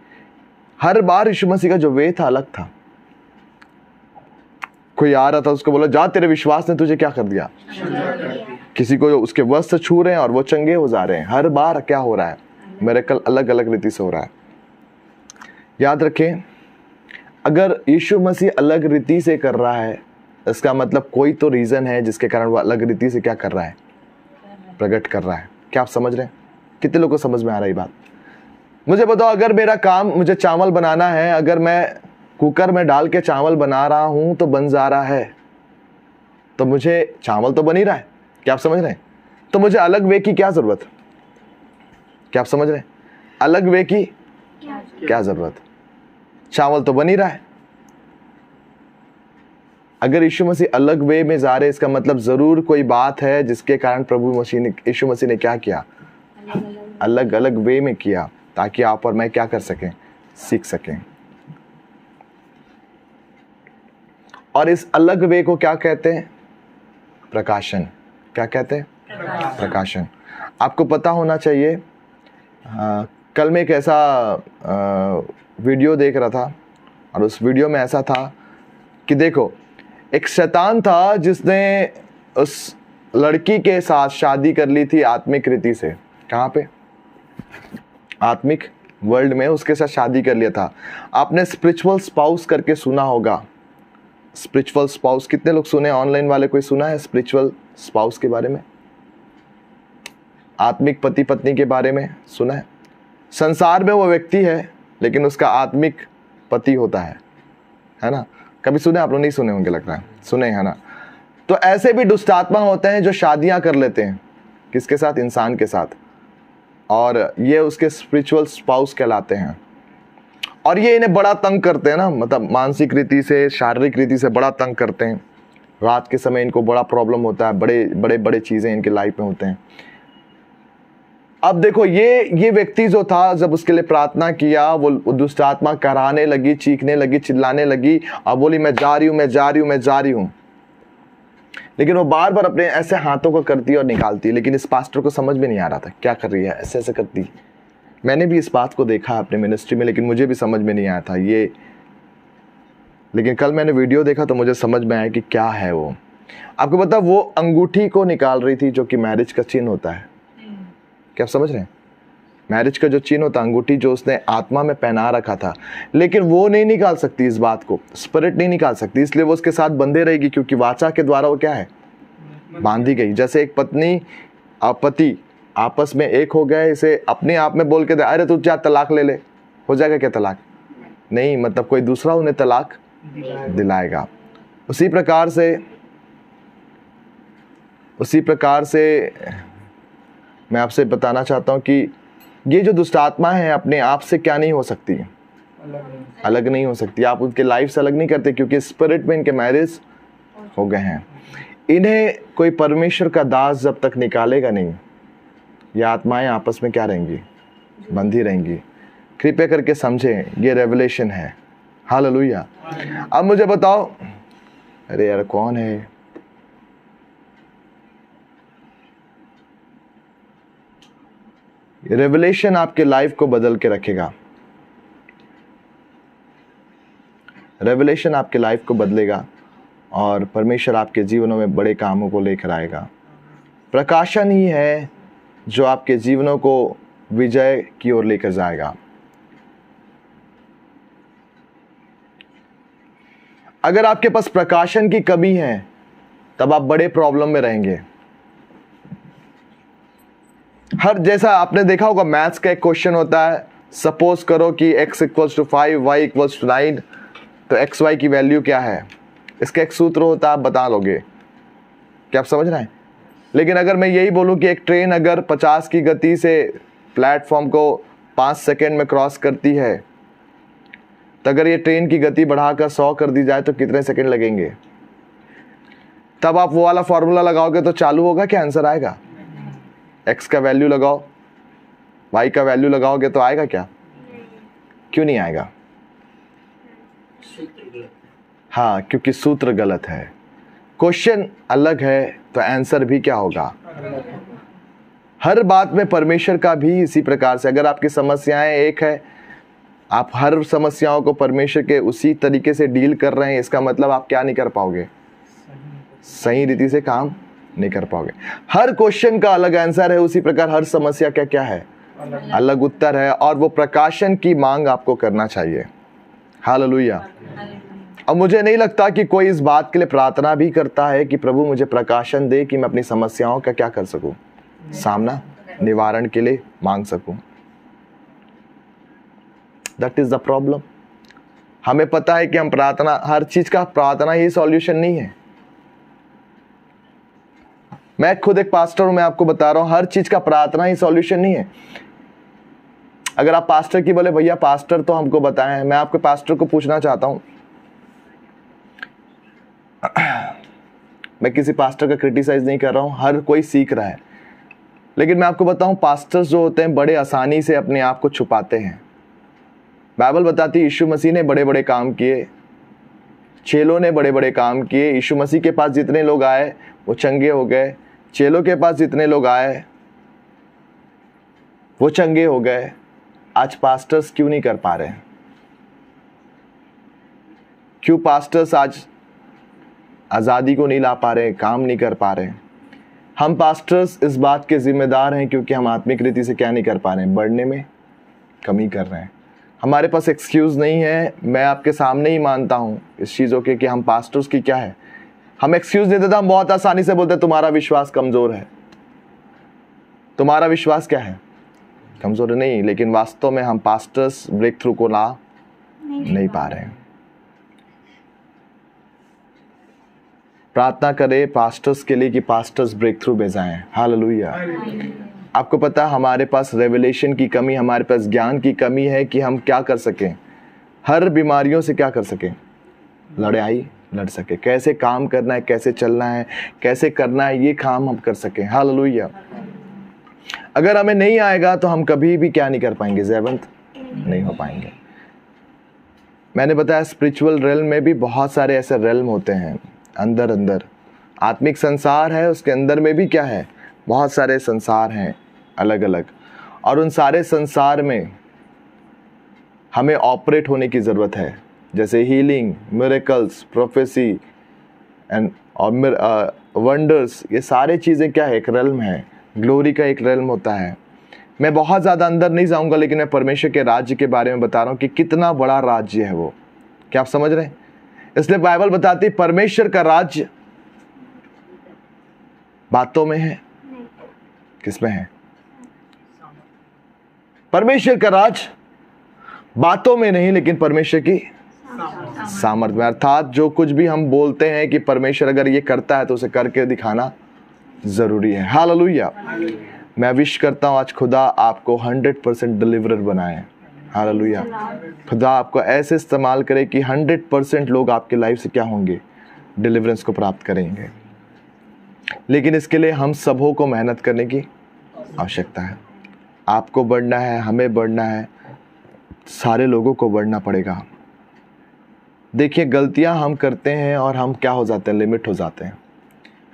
हर बार यीशु मसीह का जो वे था अलग था। कोई आ रहा था, उसको बोला जा, तेरे विश्वास ने तुझे क्या कर दिया? किसी को उसके वस्त्र छू रहे हैं और वो चंगे हो जा रहे हैं। हर बार क्या हो रहा है? मिरेकल अलग अलग रीति से हो रहा है। याद रखें, अगर यीशु मसीह अलग रीति से कर रहा है, इसका मतलब कोई तो रीज़न है जिसके कारण वो अलग रीति से क्या कर रहा है? प्रकट कर रहा है। क्या आप समझ रहे हैं? कितने लोगों को समझ में आ रही बात? मुझे बताओ, अगर मेरा काम, मुझे चावल बनाना है, अगर मैं कुकर में डाल के चावल बना रहा हूं तो बन जा रहा है, तो मुझे चावल तो बन ही रहा है। क्या आप समझ रहे हैं? तो मुझे अलग वे की क्या जरूरत? क्या आप समझ रहे हैं? अलग वे की क्या जरूरत? चावल तो बन ही रहा है। अगर यीशु मसीह अलग वे में जा रहे, इसका मतलब जरूर कोई बात है जिसके कारण यीशु मसीह ने क्या किया? अलग अलग वे में किया, ताकि आप और मैं क्या कर सकें? सीख सकें। और इस अलग वे को क्या कहते हैं? प्रकाशन। क्या कहते हैं? प्रकाशन। आपको पता होना चाहिए, कल मैं एक ऐसा वीडियो देख रहा था और उस वीडियो में ऐसा था कि देखो, एक शैतान था जिसने उस लड़की के साथ शादी कर ली थी आत्मिक रीति से। कहाँ पे? आत्मिक वर्ल्ड में उसके साथ शादी कर लिया था। आपने स्पिरिचुअल स्पाउस करके सुना होगा। स्पिरिचुअल स्पाउस कितने लोग सुने? ऑनलाइन वाले कोई सुना है स्पिरिचुअल स्पाउस के बारे में? आत्मिक पति पत्नी के बारे में सुना है? संसार में वो व्यक्ति है लेकिन उसका आत्मिक पति होता है ना? कभी सुने? आप लोग नहीं सुने होंगे, लगता है सुने, है ना? तो ऐसे भी दुष्ट आत्मा होते हैं जो शादियां कर लेते हैं। किसके साथ? इंसान के साथ। और ये उसके स्पिरिचुअल स्पाउस कहलाते हैं। और ये इन्हें बड़ा तंग करते हैं ना, मतलब मानसिक रीति से, शारीरिक रीति से बड़ा तंग करते हैं। रात के समय इनको बड़ा प्रॉब्लम होता है, बड़े चीज़ें इनके लाइफ में होते हैं। अब देखो, ये व्यक्ति जो था, जब उसके लिए प्रार्थना किया, वो दुष्ट आत्मा कराने लगी, चीखने लगी, चिल्लाने लगी और बोली मैं जा रही हूँ, मैं जा रही हूँ, मैं जा रही हूँ। लेकिन वो बार बार अपने ऐसे हाथों को करती और निकालती। लेकिन इस पास्टर को समझ में नहीं आ रहा था क्या कर रही है, ऐसे ऐसे करती। मैंने भी इस बात को देखा अपने मिनिस्ट्री में, लेकिन मुझे भी समझ में नहीं आया था ये। लेकिन कल मैंने वीडियो देखा तो मुझे समझ में आया कि क्या है वो। आपको पता, वो अंगूठी को निकाल रही थी जो कि मैरिज का चिन्ह होता है। क्या आप समझ रहे हैं? मैरिज का जो चिन्ह होता है, अंगूठी जो उसने आत्मा में पहना रखा था, लेकिन वो नहीं निकाल सकती इस बात को, स्पिरिट नहीं निकाल सकती, इसलिए वो उसके साथ बंधे रहेगी, क्योंकि वाचा के द्वारा वो क्या है? बांधी गई। जैसे एक पत्नी और पति आपस में एक हो गए, इसे अपने आप में बोल के दे, अरे तू क्या तलाक ले ले, हो जाएगा क्या तलाक? नहीं, मतलब कोई दूसरा उन्हें तलाक दिलाएगा। उसी प्रकार से मैं आपसे बताना चाहता हूँ कि ये जो दुष्ट आत्मा है अपने आप से क्या नहीं हो सकती? अलग नहीं हो सकती। आप उनके लाइफ से अलग नहीं करते, क्योंकि स्पिरिट में इनके मैरिज हो गए हैं। इन्हें कोई परमेश्वर का दास जब तक निकालेगा नहीं, ये आत्माएं आपस में क्या रहेंगी? बंधी रहेंगी। कृपया करके समझें, ये रेवलेशन है। हालेलुया। अब मुझे बताओ, अरे यार कौन है? रेवलेशन आपके लाइफ को बदल के रखेगा। रेवलेशन आपके लाइफ को बदलेगा और परमेश्वर आपके जीवनों में बड़े कामों को लेकर आएगा। प्रकाशन ही है जो आपके जीवनों को विजय की ओर लेकर जाएगा। अगर आपके पास प्रकाशन की कमी है तब आप बड़े प्रॉब्लम में रहेंगे। हर जैसा आपने देखा होगा, मैथ्स का एक क्वेश्चन होता है, सपोज करो कि x = 5 y = 9, तो एक्स वाई की वैल्यू क्या है? इसका एक सूत्र होता है, आप बता लोगे। क्या आप समझ रहे हैं? लेकिन अगर मैं यही बोलूं कि एक ट्रेन अगर 50 की गति से प्लेटफॉर्म को 5 सेकेंड में क्रॉस करती है, तो अगर ये ट्रेन की गति बढ़ाकर 100 कर दी जाए तो कितने सेकेंड लगेंगे? तब आप वो वाला फॉर्मूला लगाओगे तो चालू होगा क्या? आंसर आएगा? एक्स का वैल्यू लगाओ, वाई का वैल्यू लगाओगे तो आएगा क्या? क्यों नहीं आएगा? हाँ, क्योंकि सूत्र गलत है। क्वेश्चन अलग है तो आंसर भी क्या होगा? हर बात में परमेश्वर का भी इसी प्रकार से, अगर आपकी समस्याएं एक है, आप हर समस्याओं को परमेश्वर के उसी तरीके से डील कर रहे हैं, इसका मतलब आप क्या नहीं कर पाओगे? सही रीति से काम नहीं कर पाओगे। हर क्वेश्चन का अलग आंसर है, उसी प्रकार हर समस्या का क्या है? अलग उत्तर है, और वो प्रकाशन की मांग आपको करना चाहिए। हालेलुया। अब मुझे नहीं लगता कि कोई इस बात के लिए प्रार्थना भी करता है कि प्रभु मुझे प्रकाशन दे कि मैं अपनी समस्याओं का क्या कर सकूं, सामना, निवारण के लिए मांग सकूं। That is the problem. हमें पता है कि हम प्रार्थना, हर चीज का प्रार्थना ही सॉल्यूशन नहीं है। मैं खुद एक पास्टर हूं, मैं आपको बता रहा हूं, हर चीज का प्रार्थना ही सॉल्यूशन नहीं है। अगर आप पास्टर की बोले भैया पास्टर तो हमको बताएं, मैं आपके पास्टर को पूछना चाहता हूं, मैं किसी पास्टर का क्रिटिसाइज नहीं कर रहा हूं, हर कोई सीख रहा है, लेकिन मैं आपको बताऊं पास्टर्स जो होते हैं बड़े आसानी से अपने आप को छुपाते हैं। बाइबल बताती है यीशु मसीह ने बड़े बड़े काम किए, चेलों ने बड़े बड़े काम किए। यीशु मसीह के पास जितने लोग आए वो चंगे हो गए, चेलों के पास जितने लोग आए वो चंगे हो गए। आज पास्टर्स क्यों नहीं कर पा रहे? क्यों पास्टर्स आज आज़ादी को नहीं ला पा रहे, काम नहीं कर पा रहे? हम पास्टर्स इस बात के जिम्मेदार हैं क्योंकि हम आत्मिक रीति से क्या नहीं कर पा रहे हैं? बढ़ने में कमी कर रहे हैं। हमारे पास एक्सक्यूज़ नहीं है। मैं आपके सामने ही मानता हूँ इस चीज़ों के कि हम पास्टर्स की क्या है, हम एक्सक्यूज़ नहीं देते। हम बहुत आसानी से बोलते तुम्हारा विश्वास कमज़ोर है, तुम्हारा विश्वास क्या है? कमज़ोर नहीं, लेकिन वास्तव में हम पास्टर्स ब्रेक थ्रू को ला नहीं पा रहे हैं। प्रार्थना करें पास्टर्स के लिए कि पास्टर्स ब्रेक थ्रू में जाएं। हालेलुया। आपको पता है हमारे पास रेवलेशन की कमी, हमारे पास ज्ञान की कमी है कि हम क्या कर सकें, हर बीमारियों से क्या कर सकें, लड़ाई लड़ सके, कैसे काम करना है, कैसे चलना है, कैसे करना है, ये काम हम कर सकें। हालेलुया। अगर हमें नहीं आएगा तो हम कभी भी क्या नहीं कर पाएंगे? जयवंत नहीं हो पाएंगे। मैंने बताया स्पिरिचुअल रेल्म में भी बहुत सारे ऐसे रेल्म होते हैं, अंदर अंदर आत्मिक संसार है, उसके अंदर में भी क्या है? बहुत सारे संसार हैं अलग अलग, और उन सारे संसार में हमें ऑपरेट होने की ज़रूरत है। जैसे हीलिंग, मिरेकल्स, प्रोफेसी एंड और वंडर्स, ये सारे चीज़ें क्या है? एक रेल्म है। ग्लोरी का एक रेल्म होता है। मैं बहुत ज़्यादा अंदर नहीं जाऊंगा, लेकिन मैं परमेश्वर के राज्य के बारे में बता रहा हूँ कि कितना बड़ा राज्य है वो। क्या आप समझ रहे हैं? इसलिए बाइबल बताती है परमेश्वर का राज्य बातों में है, किसमें है? परमेश्वर का राज बातों में नहीं, लेकिन परमेश्वर की सामर्थ में। अर्थात जो कुछ भी हम बोलते हैं कि परमेश्वर अगर ये करता है तो उसे करके दिखाना जरूरी है। हालेलुया। मैं विश करता हूँ आज खुदा आपको 100% डिलीवरर बनाए। हालेलुया। खुदा आपको ऐसे इस्तेमाल करे कि 100% लोग आपके लाइफ से क्या होंगे? डिलीवरेंस को प्राप्त करेंगे। लेकिन इसके लिए हम सबों को मेहनत करने की आवश्यकता है। आपको बढ़ना है, हमें बढ़ना है, सारे लोगों को बढ़ना पड़ेगा। देखिए, गलतियां हम करते हैं और हम क्या हो जाते हैं, लिमिट हो जाते हैं।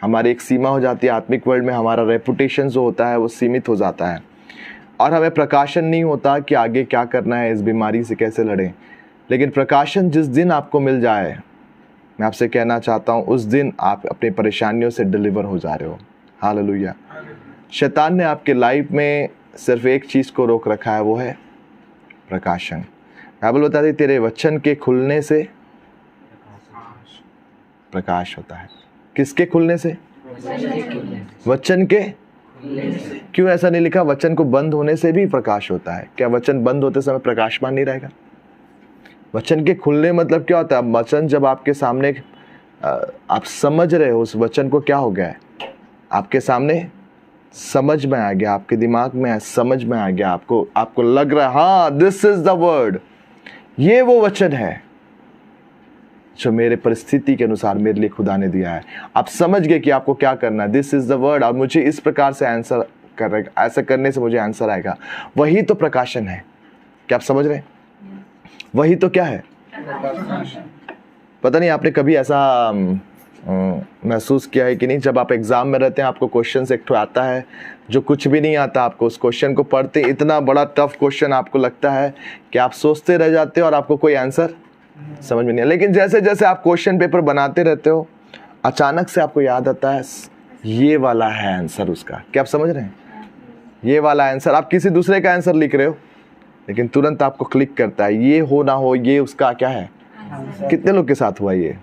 हमारी एक सीमा हो जाती है। आत्मिक वर्ल्ड में हमारा रेपुटेशन जो होता है वो सीमित हो जाता है और हमें प्रकाशन नहीं होता कि आगे क्या करना है, इस बीमारी से कैसे लड़ें। लेकिन प्रकाशन जिस दिन आपको मिल जाए, मैं आपसे कहना चाहता हूँ, उस दिन आप अपनी परेशानियों से डिलीवर हो जा रहे हो। हालेलुया। शैतान ने आपके लाइफ में सिर्फ एक चीज़ को रोक रखा है, वो है प्रकाशन। बाइबल बताती है तेरे वचन के खुलने से प्रकाश होता है। किसके खुलने से? वचन के। क्यों ऐसा नहीं लिखा वचन को बंद होने से भी प्रकाश होता है? क्या वचन बंद होते समय प्रकाशमान नहीं रहेगा? वचन के खुलने मतलब क्या होता है? वचन जब आपके सामने आप समझ रहे हो, उस वचन को क्या हो गया है, आपके सामने समझ में आ गया, आपके दिमाग में समझ में आ गया, आपको लग रहा है हाँ दिस इज द वर्ड, ये वो वचन है जो मेरे परिस्थिति के अनुसार मेरे लिए खुदा ने दिया है। आप समझ गए कि आपको क्या करना है, दिस इज द वर्ड, और मुझे इस प्रकार से आंसर करेगा, ऐसा करने से मुझे आंसर आएगा। वही तो प्रकाशन है। क्या आप समझ रहे हैं? वही तो क्या है? पता नहीं आपने कभी ऐसा महसूस किया है कि नहीं, जब आप एग्जाम में रहते हैं, आपको क्वेश्चन एक तो आता है जो कुछ भी नहीं आता, आपको उस क्वेश्चन को पढ़ते इतना बड़ा टफ क्वेश्चन आपको लगता है कि आप सोचते रह जाते हो और आपको कोई आंसर समझ में नहीं है। लेकिन जैसे जैसे आप क्वेश्चन पेपर बनाते रहते हो, अचानक से आपको याद आता है ये वाला है आंसर उसका। क्या आप समझ रहे हैं? ये वाला आंसर, आप किसी दूसरे का आंसर लिख रहे हो लेकिन तुरंत आपको क्लिक करता है, ये हो ना हो ये उसका क्या है। कितने लोग के साथ हुआ ये?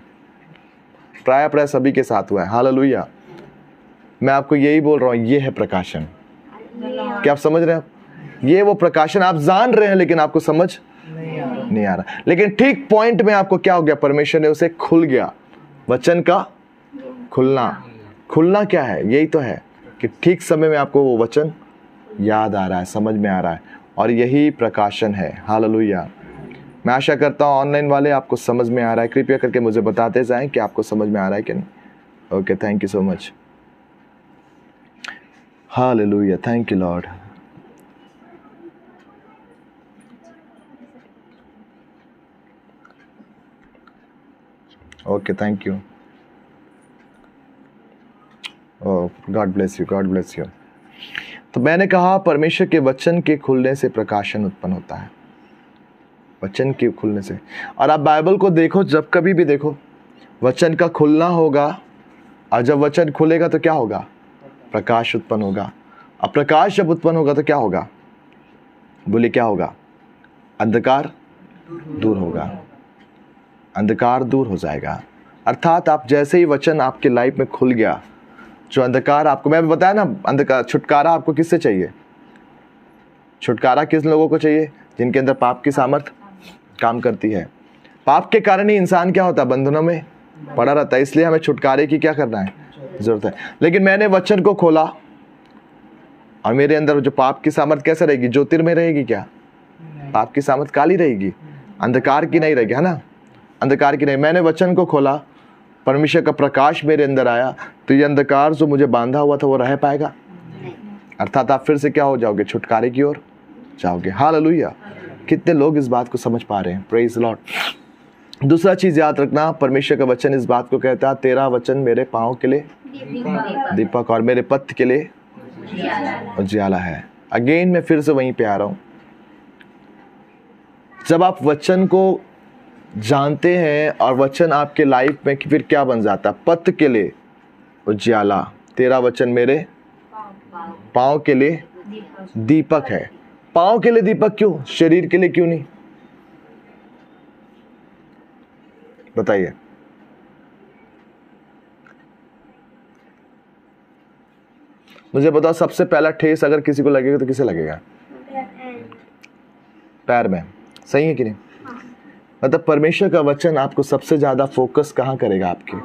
प्राय सभी के साथ हुआ है। हालेलुया। मैं आपको यही बोल रहा हूँ, ये है प्रकाशन। क्या आप समझ रहे हैं? ये वो प्रकाशन, आप जान रहे हैं लेकिन आपको समझ नहीं आ रहा। लेकिन ठीक पॉइंट में आपको क्या हो गया, परमेश्वर ने उसे खुल गया। वचन का खुलना। खुलना क्या है? यही तो है कि ठीक समय में आपको वो वचन याद आ रहा है, समझ में आ रहा है, और यही प्रकाशन है। हालेलुया। मैं आशा करता हूँ ऑनलाइन वाले आपको समझ में आ रहा है। कृपया करके मुझे बताते जाएं कि आपको समझ में आ रहा है कि नहीं। Okay, thank you so much. Hallelujah, thank you Lord. Okay, thank you. Oh, God bless you, God bless you. तो मैंने कहा परमेश्वर के वचन के खुलने से प्रकाशन उत्पन्न होता है। वचन के खुलने से। और आप बाइबल को देखो, जब कभी भी देखो, वचन का खुलना होगा, और जब वचन खुलेगा तो क्या होगा? प्रकाश उत्पन्न होगा। अब प्रकाश जब उत्पन्न होगा तो क्या होगा? बोले क्या होगा? अंधकार दूर होगा। अंधकार दूर हो जाएगा। अर्थात आप जैसे ही वचन आपके लाइफ में खुल गया, जो अंधकार आपको, मैं बताया ना, अंधकार, छुटकारा आपको किससे चाहिए? छुटकारा किस लोगों को चाहिए? जिनके अंदर पाप की सामर्थ काम करती है। पाप के कारण ही इंसान क्या होता है? बंधनों में पड़ा रहता है। इसलिए हमें छुटकारे की क्या करना है? जरूरत है। लेकिन मैंने वचन को खोला और मेरे अंदर जो पाप की सामर्थ कैसे रहेगी? ज्योतिर्मय रहेगी। क्या पाप की सामर्थ काली रहेगी, अंधकार की नहीं रहेगी, है ना? अंधकार की नहीं। मैंने वचन को खोला, परमेश्वर का प्रकाश मेरे अंदर आया, तो ये अंधकार जो मुझे बांधा हुआ था वो रह पाएगा? अर्थात आप फिर से क्या हो जाओगे? छुटकारे की ओर जाओगे। हालेलुया। कितने लोग इस बात को समझ पा रहे हैं? Praise Lord. दूसरा चीज याद रखना, परमेश्वर का वचन इस बात को कहता है, तेरा वचन मेरे पाँव के लिए दीपक और मेरे पथ के लिए उजियाला है। अगेन मैं फिर से वहीं पे आ रहा हूं। जब आप वचन को जानते हैं और वचन आपके लाइफ में फिर क्या बन जाता है? पथ के लिए उजियाला। तेरा वचन मेरे पाँव के लिए दीपक है। पाँव के लिए दीपक क्यों? शरीर के लिए क्यों नहीं? बताइए। मुझे बताओ, सबसे पहला ठेस अगर किसी को लगेगा तो किसे लगेगा? पैर में। सही है कि नहीं? मतलब परमेश्वर का वचन आपको सबसे ज्यादा फोकस कहाँ करेगा? आपके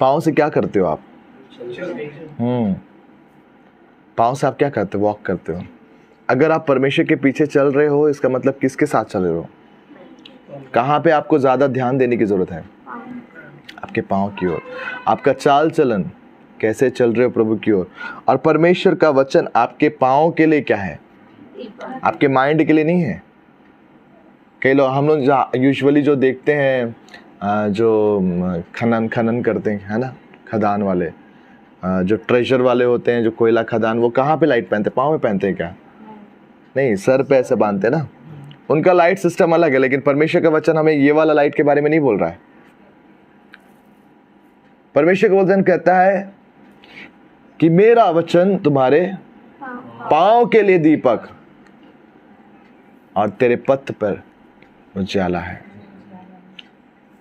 पाँव से क्या करते हो आप? पाँव से आप क्या करते हो? वॉक करते हो। अगर आप परमेश्वर के पीछे चल रहे हो, इसका मतलब किसके साथ चल रहे हो? कहाँ पे आपको ज्यादा ध्यान देने की जरूरत है? आपके पाँव की ओर। आपका चाल चलन कैसे चल रहे हो प्रभु की ओर। और परमेश्वर का वचन आपके पाँव के लिए क्या है, आपके माइंड के लिए नहीं है। कई लोग, हम लोग यूजुअली जो देखते हैं जो खनन करते हैं, है ना, खदान वाले, जो ट्रेजर वाले होते हैं, जो कोयला खदान, वो कहाँ पे लाइट पहनते हैं? पाँव में पहनते हैं क्या? नहीं, सर पे ऐसे बांधते हैं ना। उनका लाइट सिस्टम अलग है, लेकिन परमेश्वर का वचन हमें ये वाला लाइट के बारे में नहीं बोल रहा है। परमेश्वर का वचन कहता है कि मेरा वचन तुम्हारे पाँव के लिए दीपक और तेरे पथ पर उजाला है।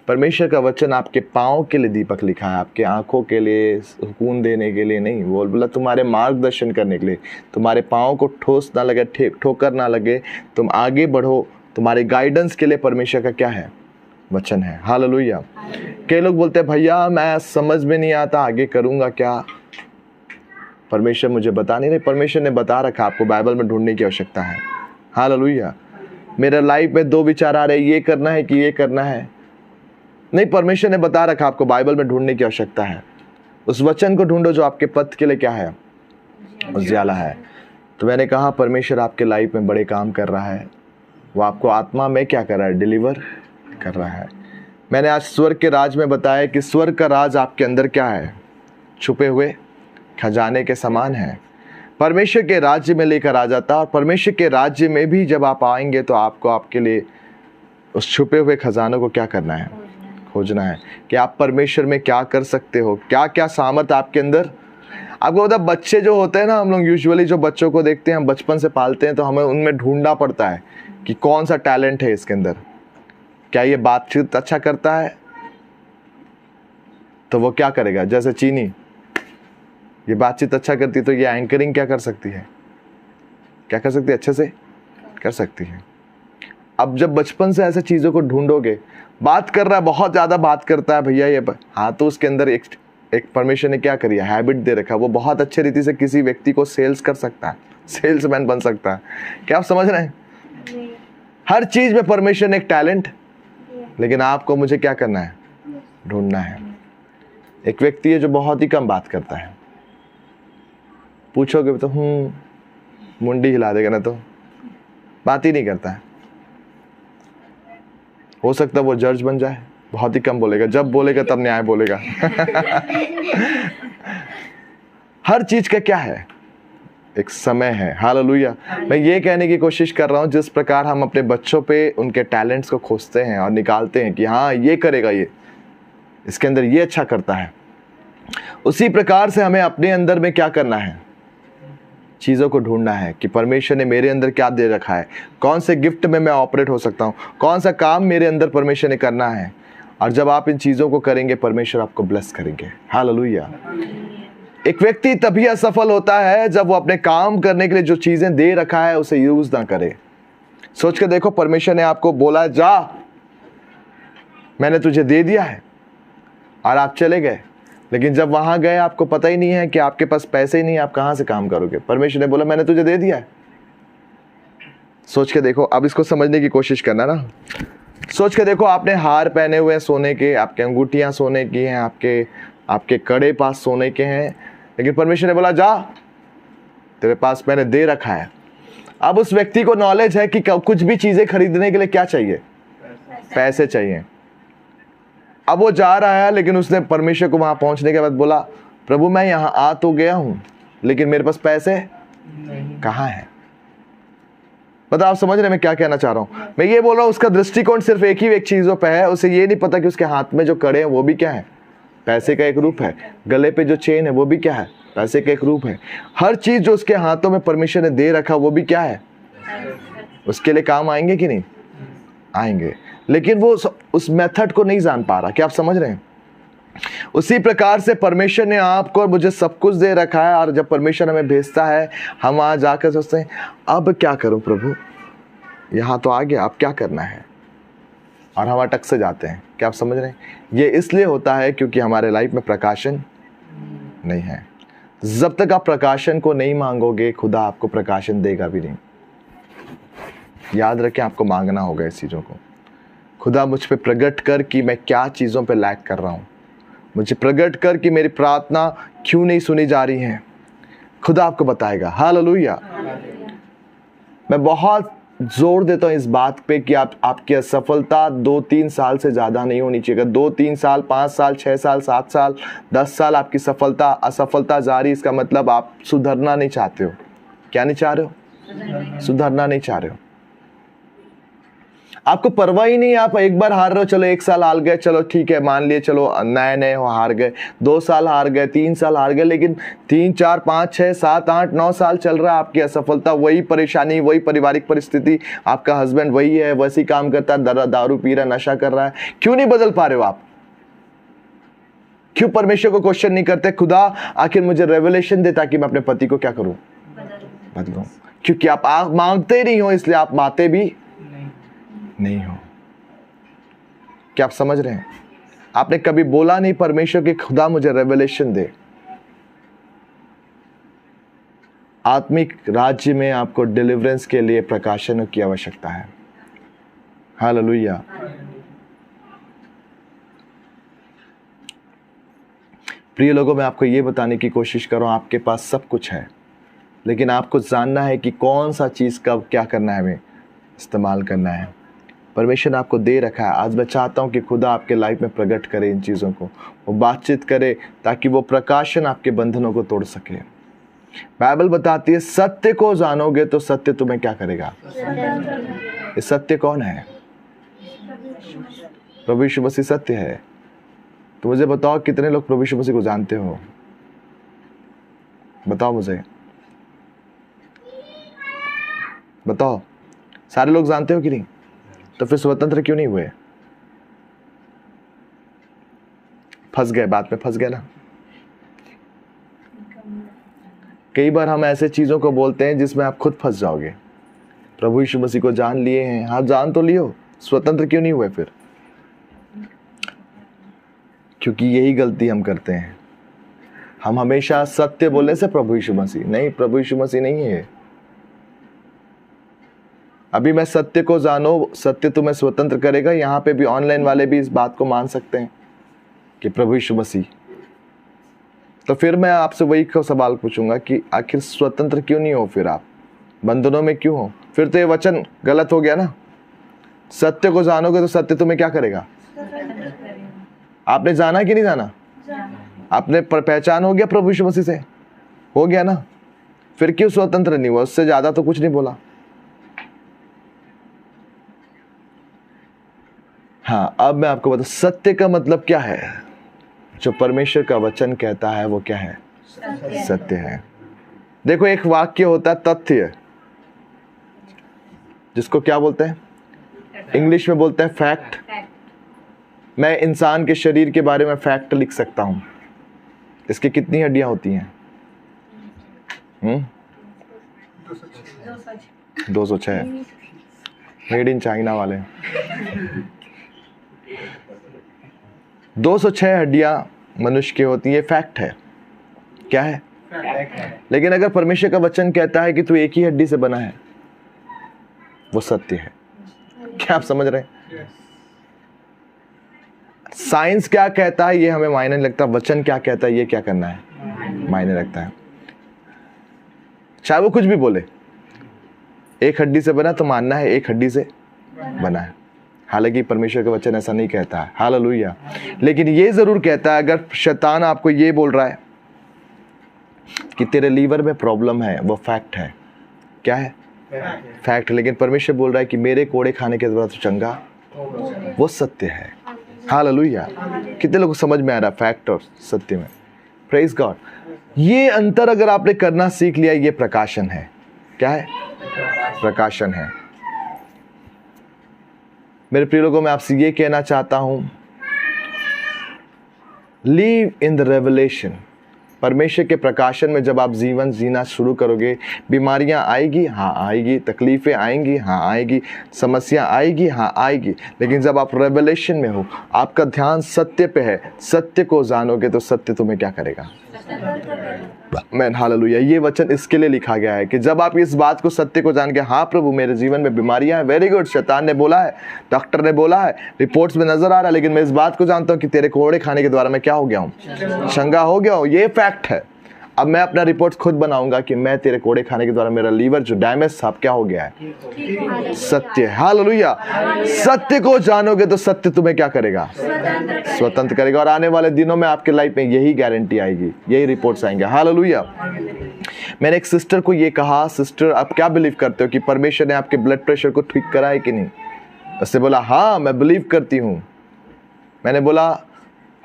परमेश्वर का वचन आपके पाँव के लिए दीपक लिखा है, आपके आंखों के लिए, सुकून देने के लिए नहीं। वो बोला तुम्हारे मार्गदर्शन करने के लिए, तुम्हारे पाँव को ठोस ना लगे, ठोकर ना लगे, तुम आगे बढ़ो, तुम्हारे गाइडेंस के लिए परमेश्वर का क्या है, वचन है। हालेलुया। कई लोग बोलते हैं भैया मैं समझ में नहीं आता, आगे करूँगा क्या, परमेश्वर मुझे बता नहीं रहे। परमेश्वर ने बता रखा, आपको बाइबल में ढूंढने की आवश्यकता है। हालेलुया। मेरे लाइफ में दो विचार आ रहे, ये करना है कि ये करना है, नहीं, परमेश्वर ने बता रखा, आपको बाइबल में ढूंढने की आवश्यकता है। उस वचन को ढूंढो जो आपके पथ के लिए क्या है, उजाला है। तो मैंने कहा परमेश्वर आपके लाइफ में बड़े काम कर रहा है, वो आपको आत्मा में क्या कर रहा है, डिलीवर कर रहा है। मैंने आज स्वर्ग के राज में बताया कि स्वर्ग का राज आपके अंदर क्या है, छुपे हुए खजाने के समान है। परमेश्वर के राज्य में लेकर आ जाता है, और परमेश्वर के राज्य में भी जब आप आएंगे तो आपको आपके लिए उस छुपे हुए खजानों को क्या करना है, खोजना है कि आप परमेश्वर में क्या कर सकते हो, क्या क्या सामर्थ आपके अंदर। आपको पता, बच्चे जो होते हैं ना, हम लोग यूजुअली जो बच्चों को देखते हैं, हम बचपन से पालते हैं, तो हमें उनमें ढूंढना पड़ता है कि कौन सा टैलेंट है इसके अंदर। क्या ये बातचीत अच्छा करता है, तो वो क्या करेगा, जैसे चीनी, ये बातचीत अच्छा करती है तो ये एंकरिंग क्या कर सकती है, क्या कर सकती है, अच्छे से कर सकती है। अब जब बचपन से ऐसे चीज़ों को ढूंढोगे, बात कर रहा है, बहुत ज़्यादा बात करता है भैया ये, हाँ, तो उसके अंदर एक परमेश्वर ने क्या करी है, हैबिट दे रखा है, वो बहुत अच्छे रीति से किसी व्यक्ति को सेल्स कर सकता है, सेल्समैन बन सकता है। क्या आप समझ रहे हैं? हर चीज़ में परमेश्वर ने एक टैलेंट, लेकिन आपको मुझे क्या करना है, ढूंढना है। एक व्यक्ति है जो बहुत ही कम बात करता है, पूछोगे तो मुंडी हिला देगा ना, तो बात ही नहीं करता है। हो सकता है वो जज बन जाए, बहुत ही कम बोलेगा, जब बोलेगा तब न्याय बोलेगा। हर चीज का क्या है, एक समय है। हालेलुया। मैं ये कहने की कोशिश कर रहा हूँ, जिस प्रकार हम अपने बच्चों पे उनके टैलेंट्स को खोजते हैं और निकालते हैं कि हाँ ये करेगा, ये इसके अंदर ये अच्छा करता है, उसी प्रकार से हमें अपने अंदर में क्या करना है, चीज़ों को ढूंढना है कि परमेश्वर ने मेरे अंदर क्या दे रखा है, कौन से गिफ्ट में मैं ऑपरेट हो सकता हूँ, कौन सा काम मेरे अंदर परमेश्वर ने करना है। और जब आप इन चीज़ों को करेंगे, परमेश्वर आपको ब्लेस करेंगे। हालेलुया। एक व्यक्ति तभी असफल होता है जब वो अपने काम करने के लिए जो चीज़ें दे रखा है उसे यूज ना करे। सोच के देखो, परमेश्वर ने आपको बोला जा, मैंने तुझे दे दिया है, और आप चले गए, लेकिन जब वहां गए आपको पता ही नहीं है कि आपके पास पैसे ही नहीं, आप कहां से काम करोगे। परमेश्वर ने बोला मैंने तुझे दे दिया है। सोच के देखो, अब इसको समझने की कोशिश करना ना। सोच के देखो, आपने हार पहने हुए हैं सोने के, आपके अंगूठियां सोने की हैं, आपके कड़े पास सोने के हैं, लेकिन परमेश्वर ने बोला जा, तेरे पास मैंने दे रखा है। अब उस व्यक्ति को नॉलेज है कि कुछ भी चीजें खरीदने के लिए क्या चाहिए, पैसे चाहिए। अब वो जा रहा है, लेकिन उसने परमेश्वर को वहां पहुंचने के बाद बोला, प्रभु मैं यहां आ तो गया हूं, लेकिन मेरे पास पैसे कहां है। बताओ, आप समझ रहे मैं क्या कहना चाह रहा हूं? मैं ये बोल रहा हूं, उसका दृष्टिकोण सिर्फ एक चीजों पे है। उसे ये नहीं पता कि उसके हाथ में जो कड़े हैं वो भी क्या है, पैसे का एक रूप है। गले पे जो चेन है वो भी क्या है, पैसे का एक रूप है। हर चीज जो उसके हाथों में परमेश्वर ने दे रखा वो भी क्या है, उसके लिए काम आएंगे कि नहीं आएंगे। लेकिन वो उस मेथड को नहीं जान पा रहा। क्या आप समझ रहे हैं? उसी प्रकार से परमेश्वर ने आपको और मुझे सब कुछ दे रखा है, और जब परमेश्वर हमें भेजता है, हम वहां जाकर सोचते हैं अब क्या करूं प्रभु, यहां तो आ गया, अब क्या करना है, और हम अटक से जाते हैं। क्या आप समझ रहे हैं? ये इसलिए होता है क्योंकि हमारे लाइफ में प्रकाशन नहीं है। जब तक आप प्रकाशन को नहीं मांगोगे, खुदा आपको प्रकाशन देगा भी नहीं। याद रखें, आपको मांगना होगा इस चीज़ों को। खुदा मुझ पे प्रकट कर कि मैं क्या चीज़ों पे लैक कर रहा हूँ, मुझे प्रकट कर कि मेरी प्रार्थना क्यों नहीं सुनी जा रही है। खुदा आपको बताएगा। हालेलुया। मैं बहुत जोर देता हूँ इस बात पे कि आपकी असफलता 2-3 साल से ज़्यादा नहीं होनी चाहिए। अगर 2-3 साल, 5 साल, 6 साल, 7 साल, 10 साल आपकी असफलता जारी, इसका मतलब आप सुधरना नहीं चाहते हो। क्या नहीं चाह रहे हो? सुधरना नहीं चाह रहे हो। आपको परवाह ही नहीं, आप एक बार हार रहे हो, चलो 1 साल हार गए, चलो ठीक है, मान लिए, चलो नए हो, हार गए, 2 साल हार गए, 3 साल हार गए, लेकिन 3, 4, 5, 6, 7, 8, 9 साल चल रहा है आपकी असफलता, वही परेशानी, वही पारिवारिक परिस्थिति, आपका हस्बैंड वही है, वैसी काम करता है, दारू पी रहा, नशा कर रहा है। क्यों नहीं बदल पा रहे हो आप? क्यों परमेश्वर को क्वेश्चन नहीं करते, खुदा आखिर मुझे रेवलेशन दे ताकि मैं अपने पति को क्या करूं? बदलूं। क्योंकि आप मांगते नहीं हो, इसलिए आप माते भी नहीं हो। क्या आप समझ रहे हैं? आपने कभी बोला नहीं परमेश्वर कि खुदा मुझे रेवलेशन दे। आत्मिक राज्य में आपको डिलीवरेंस के लिए प्रकाशन की आवश्यकता है। हालेलुया। प्रिय लोगों, मैं आपको ये बताने की कोशिश कर रहा हूं, आपके पास सब कुछ है, लेकिन आपको जानना है कि कौन सा चीज कब क्या करना है, हमें इस्तेमाल करना है। परमेश्वर ने आपको दे रखा है। आज मैं चाहता हूं कि खुदा आपके लाइफ में प्रकट करे इन चीज़ों को, वो बातचीत करे ताकि वो प्रकाशन आपके बंधनों को तोड़ सके। बाइबल बताती है सत्य को जानोगे तो सत्य तुम्हें क्या करेगा? ये सत्य कौन है? प्रभु यीशु मसीह सत्य है। तो मुझे बताओ कितने लोग प्रभु यीशु मसीह को जानते हो? बताओ मुझे, बताओ। सारे लोग जानते हो कि नहीं? तो फिर स्वतंत्र क्यों नहीं हुए? फंस गए, बात में फंस गए ना। कई बार हम ऐसे चीजों को बोलते हैं जिसमें आप खुद फंस जाओगे। प्रभु यीशु मसीह को जान लिए हैं, हाँ जान तो लियो, स्वतंत्र क्यों नहीं हुए फिर? क्योंकि यही गलती हम करते हैं। हम हमेशा सत्य बोलने से प्रभु यीशु मसीह नहीं, प्रभु यीशु मसीह नहीं है। अभी मैं सत्य को जानो, सत्य तुम्हें स्वतंत्र करेगा। यहाँ पे भी ऑनलाइन वाले भी इस बात को मान सकते हैं कि प्रभु यीशु मसीह। तो फिर मैं आपसे वही सवाल पूछूंगा कि आखिर स्वतंत्र क्यों नहीं हो? फिर आप बंधनों में क्यों हो? फिर तो ये वचन गलत हो गया ना। सत्य को जानोगे तो सत्य तुम्हें क्या करेगा? आपने जाना कि नहीं जाना? आपने पहचान हो गया प्रभु यीशु मसीह से? हो गया ना। फिर क्यों स्वतंत्र नहीं हुआ? उससे ज्यादा तो कुछ नहीं बोला। हाँ, अब मैं आपको बता, सत्य का मतलब क्या है? जो परमेश्वर का वचन कहता है वो क्या है? सत्य है। देखो, एक वाक्य होता है तथ्य, जिसको क्या बोलते हैं? इंग्लिश में बोलते हैं फैक्ट। मैं इंसान के शरीर के बारे में फैक्ट लिख सकता हूं। इसकी कितनी हड्डियां होती हैं? 206। मेड इन चाइना वाले। 206 हड्डियां मनुष्य की होती है, फैक्ट है। क्या है? लेकिन अगर परमेश्वर का वचन कहता है कि तू एक ही हड्डी से बना है, वो सत्य है। क्या आप समझ रहे हैं? साइंस क्या कहता है ये हमें मायने नहीं लगता, वचन क्या कहता है ये क्या करना है? मायने रखता है। चाहे वो कुछ भी बोले, एक हड्डी से बना तो मानना है एक हड्डी से बना है। हालांकि परमेश्वर का वचन ऐसा नहीं कहता है। हालेलुया। लेकिन ये जरूर कहता है, अगर शैतान आपको ये बोल रहा है कि तेरे लीवर में प्रॉब्लम है, वो फैक्ट है। क्या है? फैक्ट। लेकिन परमेश्वर बोल रहा है कि मेरे कोड़े खाने के द्वारा तो चंगा, वो सत्य है। हालेलुया। कितने लोगों को समझ में आ रहा है फैक्ट और सत्य में? Praise God. ये अंतर अगर आपने करना सीख लिया, ये प्रकाशन है। क्या है? प्रकाशन है। मेरे प्रिय लोगों, मैं आपसे ये कहना चाहता हूं, लीव इन द रेवलेशन। परमेश्वर के प्रकाशन में जब आप जीवन जीना शुरू करोगे, बीमारियां आएगी, हाँ आएगी, तकलीफें आएंगी, हाँ आएगी, समस्या आएगी, हाँ आएगी, लेकिन जब आप रेवलेशन में हो, आपका ध्यान सत्य पे है, सत्य को जानोगे तो सत्य तुम्हें क्या करेगा? Man hallelujah. ये वचन इसके लिए लिखा गया है कि जब आप इस बात को, सत्य को जान के, हाँ प्रभु मेरे जीवन में बीमारियां हैं, वेरी गुड, शैतान ने बोला है, डॉक्टर ने बोला है, रिपोर्ट्स में नजर आ रहा है, लेकिन मैं इस बात को जानता हूं कि तेरे कोड़े खाने के द्वारा मैं क्या हो गया हूं, चंगा हो गया हूं। ये फैक्ट है। अब मैं अपना रिपोर्ट खुद बनाऊंगा कि मैं तेरे कोड़े खाने के द्वारा मेरा लीवर जो डैमेज था, अब क्या हो गया है, सत्य। हालेलुया। सत्य को जानोगे तो सत्य तुम्हें क्या करेगा, स्वतंत्र करेगा। और आने वाले दिनों में आपके लाइफ में यही गारंटी आएगी, यही रिपोर्ट्स आएंगे। हालेलुया। मैंने एक सिस्टर को ये कहा, सिस्टर आप क्या बिलीव करते हो कि परमेश्वर ने आपके ब्लड प्रेशर को ठीक करा है कि नहीं? उसने बोला हाँ मैं बिलीव करती हूँ। मैंने बोला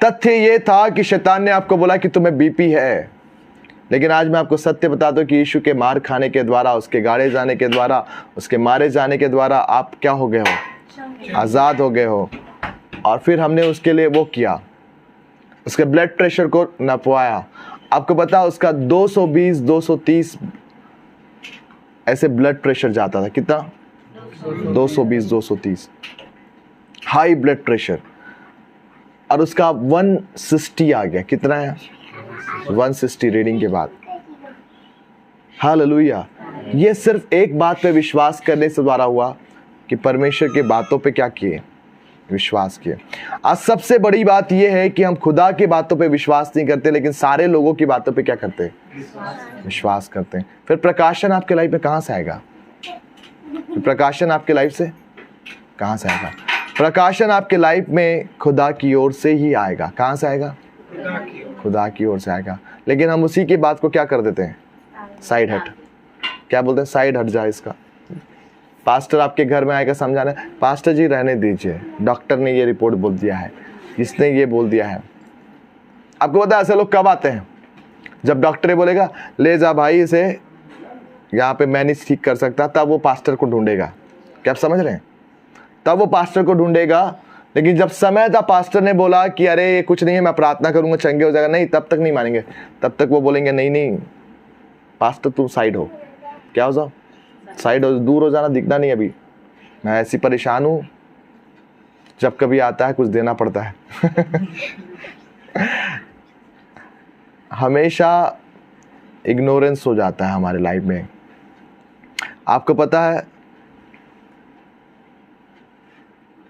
तथ्य ये था कि शैतान ने आपको बोला कि तुम्हें बीपी है, लेकिन आज मैं आपको सत्य बताता हूं कि यीशु के मार खाने के द्वारा, उसके गाड़े जाने के द्वारा, उसके मारे जाने के द्वारा आप क्या हो गए हो, आज़ाद हो गए हो। और फिर हमने उसके लिए वो किया, उसके ब्लड प्रेशर को नपवाया। आपको पता उसका 220 230 ऐसे ब्लड प्रेशर जाता था। कितना? 220 230 हाई ब्लड प्रेशर। और उसका 160 आ गया। कितना है? 160 रीडिंग के बाद। हालेलुया। ये सिर्फ एक बात पे विश्वास करने से द्वारा हुआ कि परमेश्वर के बातों पे क्या किए, विश्वास किए। आज सबसे बड़ी बात यह है कि हम खुदा की बातों पे विश्वास नहीं करते, लेकिन सारे लोगों की बातों पे क्या करते हैं, विश्वास करते हैं। फिर प्रकाशन आपके लाइफ में कहां से आएगा? प्रकाशन आपके लाइफ से कहां से आएगा? प्रकाशन आपके लाइफ में खुदा की ओर से ही आएगा। कहां से आएगा? खुदा की ओर से आएगा। लेकिन हम उसी की बात को क्या कर देते हैं, साइड हट। क्या बोलते हैं? साइड हट जाए इसका। पास्टर आपके घर में आएगा समझाने, पास्टर जी रहने दीजिए, डॉक्टर ने ये रिपोर्ट बोल दिया है, इसने ये बोल दिया है। आपको पता है ऐसे लोग कब आते हैं? जब डॉक्टर बोलेगा ले जा भाई इसे, यहाँ पे मैं नहीं ठीक कर सकता, तब वो पास्टर को ढूंढेगा। क्या आप समझ रहे हैं? तब वो पास्टर को ढूंढेगा। लेकिन जब समय था, पास्टर ने बोला कि अरे ये कुछ नहीं है, मैं प्रार्थना करूंगा चंगे हो जाएगा, नहीं, तब तक नहीं मानेंगे। तब तक वो बोलेंगे नहीं नहीं पास्टर तुम साइड हो। क्या हो जाओ? साइड हो, दूर हो जाना, दिखना नहीं अभी, मैं ऐसी परेशान हूं। जब कभी आता है कुछ देना पड़ता है। हमेशा इग्नोरेंस हो जाता है हमारे लाइफ में। आपको पता है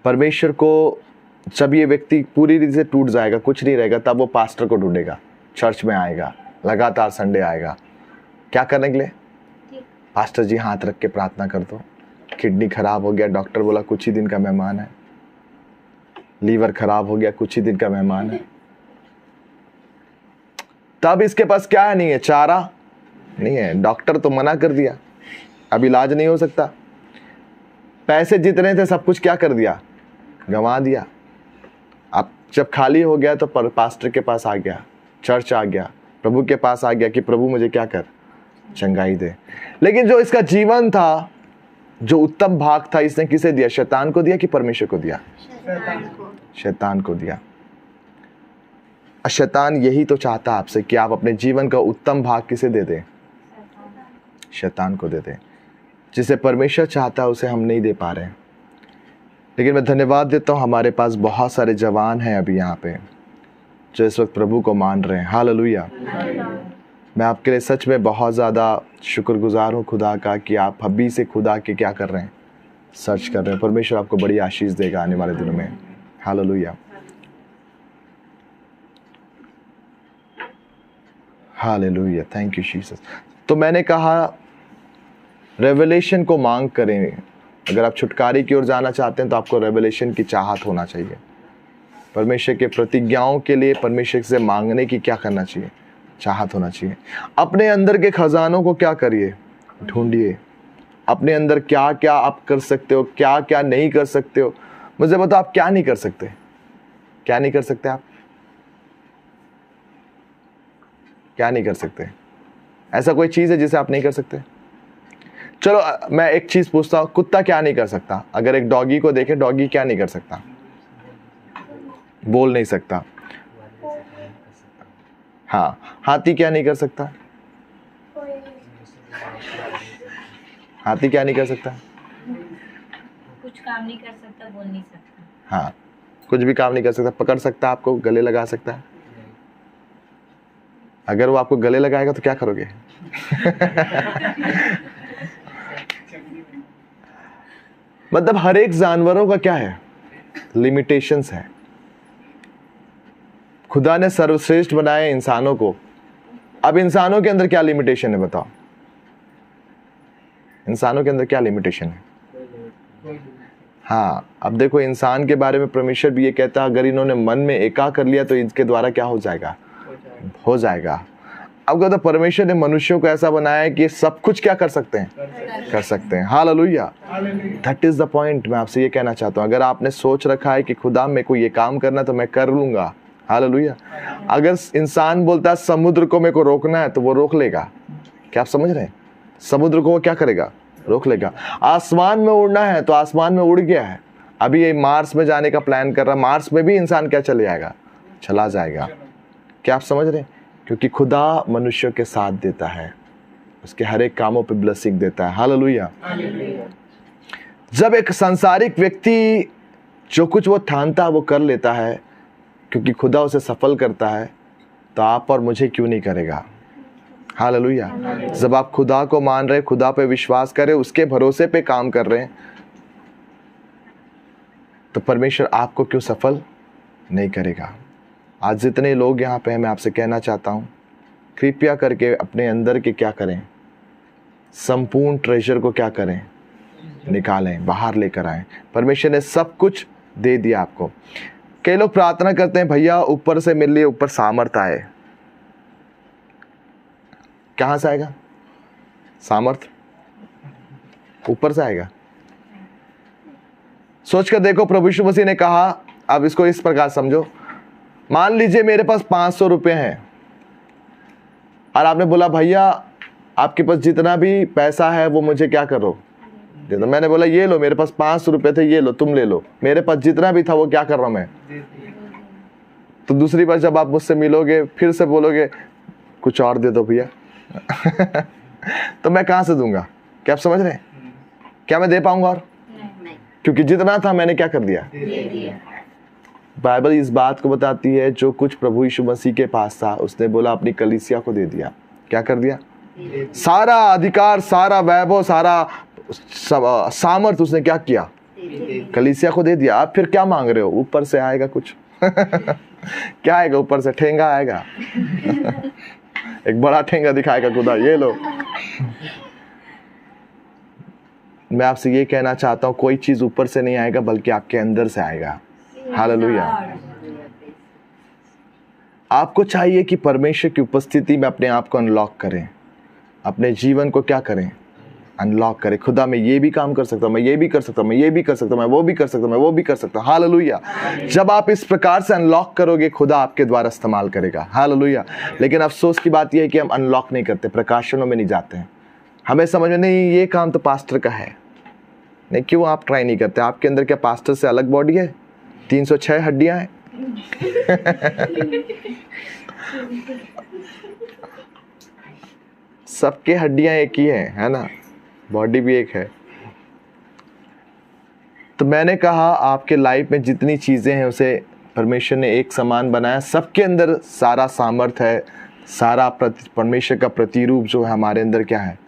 परमेश्वर को जब ये व्यक्ति पूरी रीति से टूट जाएगा, कुछ नहीं रहेगा, तब वो पास्टर को ढूंढेगा, चर्च में आएगा, लगातार संडे आएगा। क्या करने के लिए? पास्टर जी हाथ रख के प्रार्थना कर दो, किडनी खराब हो गया, डॉक्टर बोला कुछ ही दिन का मेहमान है, लीवर खराब हो गया, कुछ ही दिन का मेहमान है। तब इसके पास क्या है? नहीं है, चारा नहीं है, डॉक्टर तो मना कर दिया, अब इलाज नहीं हो सकता। पैसे जितने थे सब कुछ क्या कर दिया, गंवा दिया। अब जब खाली हो गया तो पास्टर के पास आ गया, चर्च आ गया, प्रभु के पास आ गया कि प्रभु मुझे क्या कर, चंगाई दे। लेकिन जो इसका जीवन था, जो उत्तम भाग था, इसने किसे दिया? शैतान को दिया कि परमेश्वर को दिया? शैतान को दिया। शैतान यही तो चाहता आपसे कि आप अपने जीवन का उत्तम भाग किसे दे दें? शैतान को दे दें। जिसे परमेश्वर चाहता है उसे हम नहीं दे पा रहे हैं। लेकिन मैं धन्यवाद देता हूँ, हमारे पास बहुत सारे जवान हैं अभी यहाँ पे जो इस वक्त प्रभु को मान रहे हैं। हालेलुया। मैं आपके लिए सच में बहुत ज़्यादा शुक्रगुजार हूँ खुदा का कि आप अभी से खुदा के क्या कर रहे हैं, सर्च कर रहे हैं। परमेश्वर आपको बड़ी आशीष देगा आने वाले दिनों में। Hallelujah, hallelujah, thank you Jesus. तो मैंने कहा रेवलेशन को मांग करें। अगर आप छुटकारे की ओर जाना चाहते हैं तो आपको रेवलेशन की चाहत होना चाहिए। परमेश्वर के प्रतिज्ञाओं के लिए परमेश्वर से मांगने की क्या करना चाहिए, चाहत होना चाहिए। अपने अंदर के खजानों को क्या करिए, ढूंढिए। अपने अंदर क्या क्या आप कर सकते हो, क्या क्या नहीं कर सकते हो। मुझे बताओ आप क्या नहीं कर सकते, क्या नहीं कर सकते आप, क्या नहीं कर सकते? ऐसा कोई चीज़ है जिसे आप नहीं कर सकते? चलो मैं एक चीज़ पूछता हूँ, कुत्ता क्या नहीं कर सकता? अगर एक डॉगी को देखे, डॉगी क्या नहीं कर सकता? बोल नहीं सकता। हाँ, हाथी क्या नहीं कर सकता? हाथी क्या नहीं कर सकता? कुछ काम नहीं कर सकता, बोल नहीं सकता। हाँ, कुछ भी काम नहीं कर सकता। पकड़ सकता, आपको गले लगा सकता है, अगर वो आपको गले लगाएगा तो क्या करोगे? मतलब हर एक जानवरों का क्या है? लिमिटेशंस है। खुदा ने सर्वश्रेष्ठ बनाए इंसानों को। अब इंसानों के अंदर क्या लिमिटेशन है बताओ? इंसानों के अंदर क्या लिमिटेशन है? हाँ, अब देखो इंसान के बारे में परमेश्वर भी ये कहता है, अगर इन्होंने मन में एका कर लिया तो इनके द्वारा क्या हो जाएगा? हो जाएगा। अब कहता परमेश्वर ने मनुष्यों को ऐसा बनाया है कि सब कुछ क्या कर सकते हैं? कर सकते हैं। Hallelujah. That is the point. मैं आपसे ये कहना चाहता हूँ, अगर आपने सोच रखा है कि खुदा मेरे को ये काम करना तो मैं कर लूंगा, हालेलुया। अगर इंसान बोलता है समुद्र को मेरे को रोकना है तो वो रोक लेगा। क्या आप समझ रहे हैं? समुद्र को वो क्या करेगा? रोक लेगा। आसमान में उड़ना है तो आसमान में उड़ गया है। अभी ये मार्स में जाने का प्लान कर रहा है, मार्स में भी इंसान क्या चले जाएगा? चला जाएगा। क्या आप समझ रहे हैं? क्योंकि खुदा मनुष्यों के साथ देता है, उसके हर एक कामों पे ब्लेसिंग देता है। हालेलुया। जब एक सांसारिक व्यक्ति जो कुछ वो ठानता है वो कर लेता है क्योंकि खुदा उसे सफल करता है, तो आप और मुझे क्यों नहीं करेगा? हालेलुया। जब आप खुदा को मान रहे, खुदा पे विश्वास कर रहे, उसके भरोसे पे काम कर रहे हैं, तो परमेश्वर आपको क्यों सफल नहीं करेगा? आज जितने लोग यहाँ पे हैं, मैं आपसे कहना चाहता हूँ, कृपया करके अपने अंदर के क्या करें? संपूर्ण ट्रेजर को क्या करें? निकालें, बाहर लेकर आएं। परमेश्वर ने सब कुछ दे दिया आपको। कई लोग प्रार्थना करते हैं, भैया ऊपर से मेरे लिए ऊपर सामर्थ आए। कहाँ से आएगा सामर्थ? ऊपर से आएगा। सोचकर देखो, प्रभु यीशु मसीह ने कहा, अब इसको इस प्रकार समझो, मान लीजिए मेरे पास 500 रुपए हैं और आपने बोला भैया आपके पास जितना भी पैसा है वो मुझे क्या करो? दे दो। मैंने बोला ये लो, मेरे पास 500 रुपए थे, ये लो तुम ले लो। मेरे पास जितना भी था वो क्या कर रहा हूं मैं? तो दूसरी बार जब आप मुझसे मिलोगे फिर से बोलोगे कुछ और दे दो भैया। तो मैं कहां से दूंगा? क्या आप समझ रहे हैं? क्या मैं दे पाऊंगा? और नहीं। क्योंकि जितना था मैंने क्या कर दिया? बाइबल इस बात को बताती है, जो कुछ प्रभु यीशु मसीह के पास था उसने बोला अपनी कलीसिया को दे दिया। क्या कर दिया? सारा अधिकार, सारा वैभव, सारा सामर्थ उसने क्या किया? कलीसिया को दे दिया। आप फिर क्या मांग रहे हो? ऊपर से आएगा कुछ? क्या आएगा ऊपर से? ठेंगा आएगा। एक बड़ा ठेंगा दिखाएगा खुदा, ये लो। मैं आपसे ये कहना चाहता हूं, कोई चीज ऊपर से नहीं आएगा बल्कि आपके अंदर से आएगा। हालेलुया। आपको चाहिए कि परमेश्वर की उपस्थिति में अपने आप को अनलॉक करें, अपने जीवन को क्या करें? अनलॉक करें। खुदा मैं ये भी काम कर सकता हूं, मैं ये भी कर सकता हूं, मैं ये भी कर सकता हूं, मैं वो भी कर सकता हूं, मैं वो भी कर सकता हूं। हालेलुया। जब आप इस प्रकार से अनलॉक करोगे, खुदा आपके द्वारा इस्तेमाल करेगा। हालेलुया। लेकिन अफसोस की बात यह है कि हम अनलॉक नहीं करते, प्रकाशनों में नहीं जाते हैं। हमें समझ में नहीं, ये काम तो पास्टर का है। नहीं, क्यों आप ट्राई नहीं करते? आपके अंदर क्या पास्टर से अलग बॉडी है? 306 हड्डियां हैं। सबके हड्डियां एक ही है ना? बॉडी भी एक है। तो मैंने कहा आपके लाइफ में जितनी चीजें हैं उसे परमेश्वर ने एक समान बनाया। सबके अंदर सारा सामर्थ है, सारा परमेश्वर का प्रतिरूप जो है हमारे अंदर क्या है?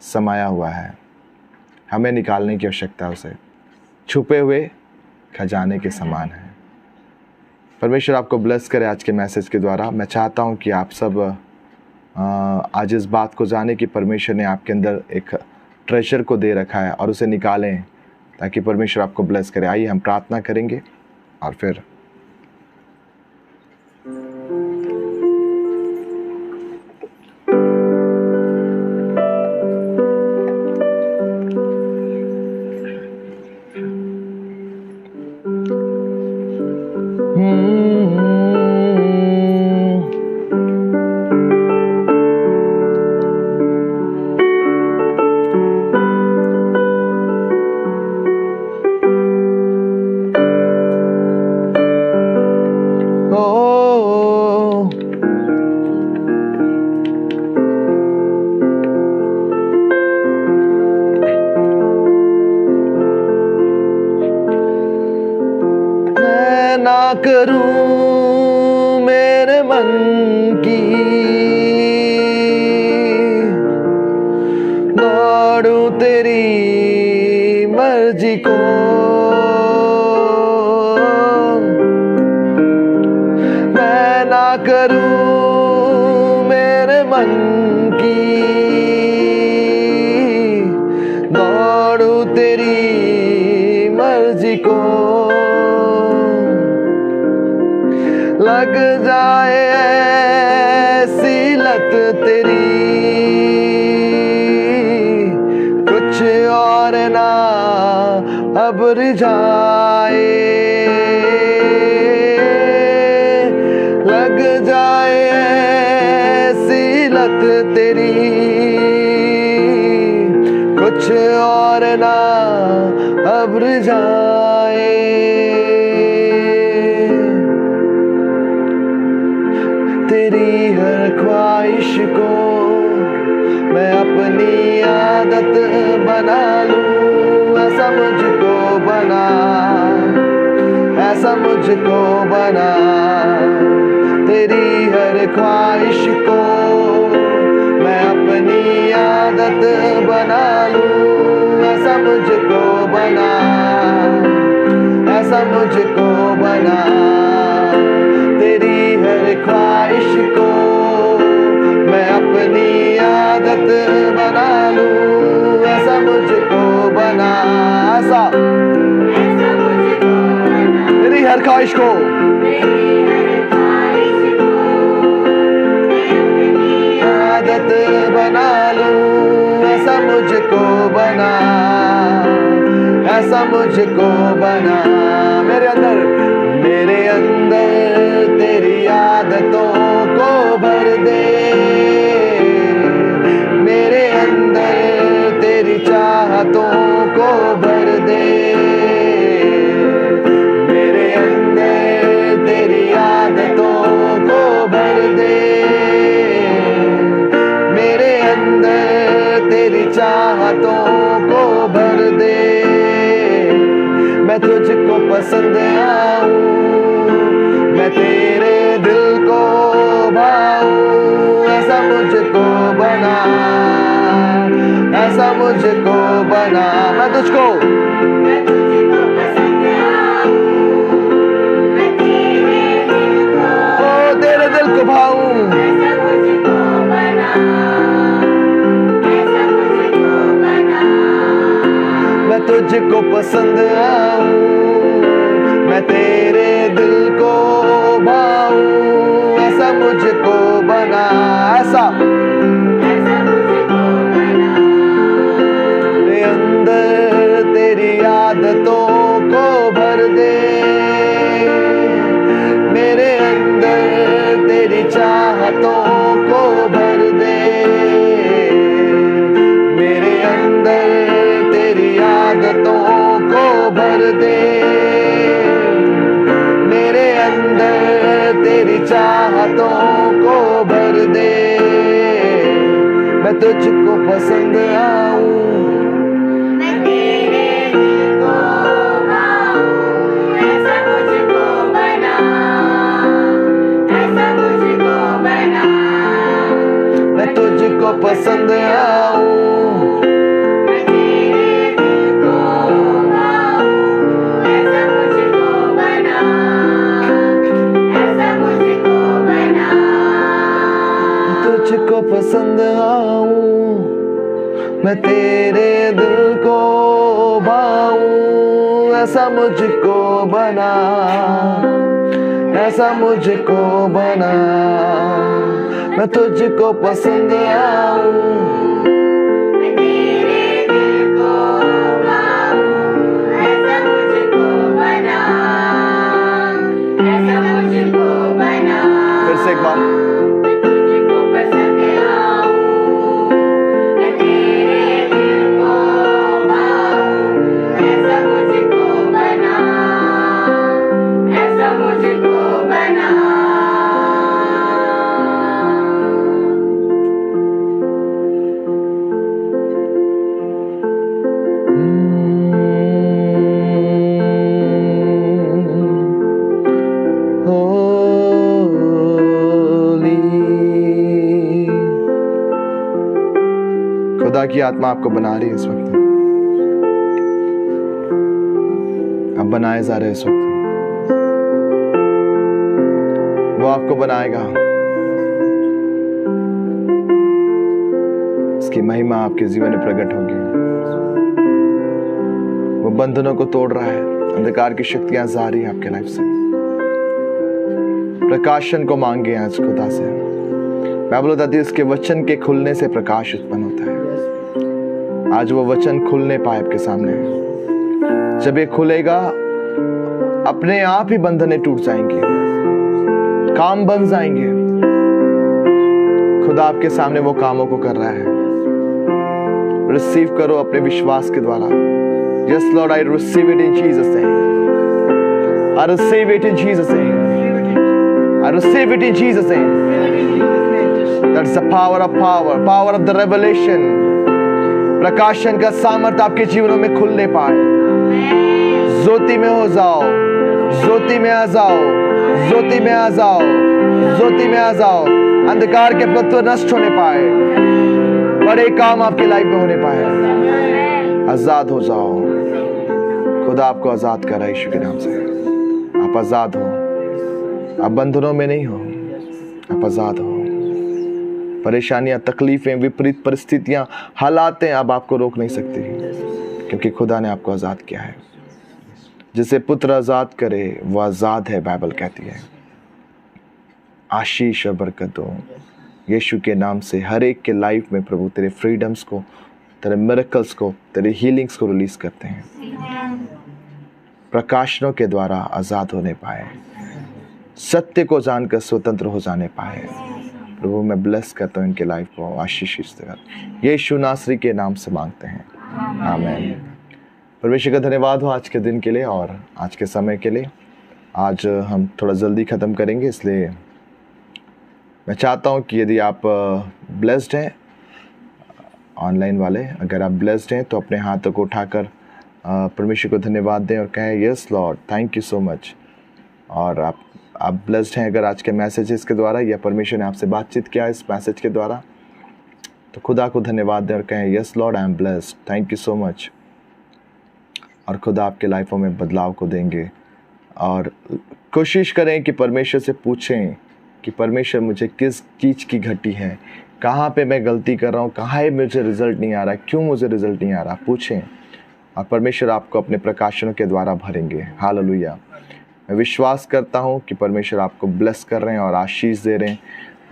समाया हुआ है। हमें निकालने की आवश्यकता है उसे। छुपे हुए खजाने के समान है। परमेश्वर आपको ब्लेस करे आज के मैसेज के द्वारा। मैं चाहता हूं कि आप सब आज इस बात को जाने कि परमेश्वर ने आपके अंदर एक ट्रेजर को दे रखा है और उसे निकालें ताकि परमेश्वर आपको ब्लेस करे। आइए हम प्रार्थना करेंगे और फिर करूं मेरे मन की मर्जी को मैं ना करूं मेरे मन की, दौड़ू तेरी मर्जी को। लग जाए ऐसी लत तेरी, कुछ और ना अब रिझाए। लग जाए ऐसी लत तेरी, कुछ और ना अब रिझाए। तेरी हर ख्वाहिश को मैं अपनी आदत बना लूं, ऐसा मुझको बना, ऐसा मुझको बना। तेरी हर ख्वाहिश को मैं अपनी आदत बना लूं, ऐसा मुझको बना, ऐसा मुझको बना। तेरी हर ख्वाहिश को मैं अपनी आदत बना लूं, ऐसा मुझको बना, ऐसा मुझको बना। तेरी हर ख्वाहिश को आदत बना लूं, ऐसा मुझको बना, ऐसा मुझको बना। मेरे अंदर तेरी आदतों को भर दे, मेरे अंदर तेरी चाहतों को भर दे। मेरे अंदर तेरी आदतों को भर दे, मेरे अंदर तेरी चाहतों को भर दे। मैं तुझको पसंद आऊं, मैं तेरे दिल को भाऊं, ऐसा मुझको बना, ऐसा मुझको बना। मैं तुझको पसंद आऊं, मैं तेरे दिल को, ओ तेरे दिल को भाऊं, ऐसा मुझको बना, ऐसा मुझको बना। मैं तुझको पसंद आऊं, मैं तेरे दिल को भाऊं, ऐसा मुझको बना, ऐसा मुझको बना। मेरे अंदर तेरी आदतों को भर दे, मेरे अंदर तेरी चाहतों को भर दे। मेरे अंदर तेरी आदतों को भर दे, मेरे अंदर तेरी चाहतों को भर दे। मैं तुझको पसंद आऊं, मैं तेरे दिल को भाऊं, ऐसा मुझको बना, ऐसा मुझको बना। मैं तुझको पसंद आऊं, मैं तेरे दिल को भाऊं, ऐसा मुझको बना, ऐसा मुझको बना। तुझको पसंद आऊं, मैं तेरे दिल को भाऊं, ऐसा मुझको बना, ऐसा मुझको बना। मैं तुझको पसंद आऊं, मैं तेरे दिल को भाऊं, ऐसा मुझको बना, ऐसा मुझको बना। फिर से एक बार। खुदा की आत्मा आपको बना रही है इस वक्त। आप बनाए जा रहे हैं इस वक्त, वो आपको बनाएगा। इसकी महिमा आपके जीवन में प्रकट होगी। वो बंधनों को तोड़ रहा है, अंधकार की शक्तियां जा रही है आपके लाइफ से। प्रकाशन को मांगे आज खुदा से। बाइबल बताती है उसके वचन के खुलने से प्रकाश उत्पन्न होता है। आज वो वचन खुलने पाए आपके सामने। जब ये खुलेगा अपने आप ही बंधनें टूट जाएंगे, काम बन जाएंगे। खुदा आपके सामने वो कामों को कर रहा है। रिसीव करो अपने विश्वास के द्वारा। Yes Lord, I receive it in Jesus' name. I receive it in Jesus' name. I receive it in Jesus' name. That's the power of power, power of the revelation. प्रकाशन का सामर्थ्य आपके जीवनों में खुलने पाए। ज्योति में हो जाओ, ज्योति में आ जाओ, ज्योति में आ जाओ, ज्योति में आ जाओ। अंधकार के तत्व नष्ट होने पाए, बड़े काम आपके लाइफ में होने पाए। आजाद हो जाओ। खुदा आपको आजाद कर रहा है यीशु के नाम से। आप आजाद हो, आप बंधनों में नहीं हो, आप आजाद हो। परेशानियां, तकलीफें, विपरीत परिस्थितियां, हालातें अब आपको रोक नहीं सकती, क्योंकि खुदा ने आपको आजाद किया है। जिसे पुत्र आजाद करे वो आजाद है, बाइबल कहती है। आशीष और बरकत दो यीशु के नाम से हर एक के लाइफ में। प्रभु तेरे फ्रीडम्स को, तेरे मिरेकल्स को, तेरे हीलिंग्स को रिलीज करते हैं। प्रकाशनों के द्वारा आजाद होने पाए, सत्य को जानकर स्वतंत्र हो जाने पाए। प्रभु मैं ब्लेस करता हूँ इनके लाइफ को, आशीष यीशु नासरी के नाम से मांगते हैं, आमीन। परमेश्वर का धन्यवाद हो आज के दिन के लिए और आज के समय के लिए। आज हम थोड़ा जल्दी ख़त्म करेंगे, इसलिए मैं चाहता हूँ कि यदि आप ब्लेस्ड हैं, ऑनलाइन वाले अगर आप ब्लेस्ड हैं तो अपने हाथों को उठाकर परमेश्वर को धन्यवाद दें और कहें yes Lord, thank you so much. और आप ब्लेस्ड हैं अगर आज के मैसेजेस के द्वारा या परमेश्वर ने आपसे बातचीत किया इस मैसेज के द्वारा, तो खुदा को धन्यवाद दें और कहें yes Lord, I am blessed, thank you so much. और खुदा आपके लाइफों में बदलाव को देंगे। और कोशिश करें कि परमेश्वर से पूछें कि परमेश्वर मुझे किस चीज़ की घटी है, कहाँ पे मैं गलती कर रहा हूँ, कहाँ मुझे रिजल्ट नहीं आ रहा, क्यों मुझे रिजल्ट नहीं आ रहा, पूछें और परमेश्वर आपको अपने प्रकाशनों के द्वारा भरेंगे। हालेलुया। मैं विश्वास करता हूँ कि परमेश्वर आपको ब्लेस कर रहे हैं और आशीष दे रहे हैं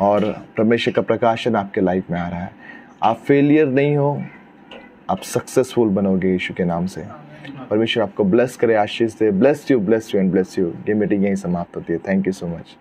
और परमेश्वर का प्रकाशन आपके लाइफ में आ रहा है। आप फेलियर नहीं हो, आप सक्सेसफुल बनोगे यीशु के नाम से। परमेश्वर आपको ब्लेस करे, आशीष दे। Bless you and bless you. ये मीटिंग यहीं समाप्त होती है। Thank you so much.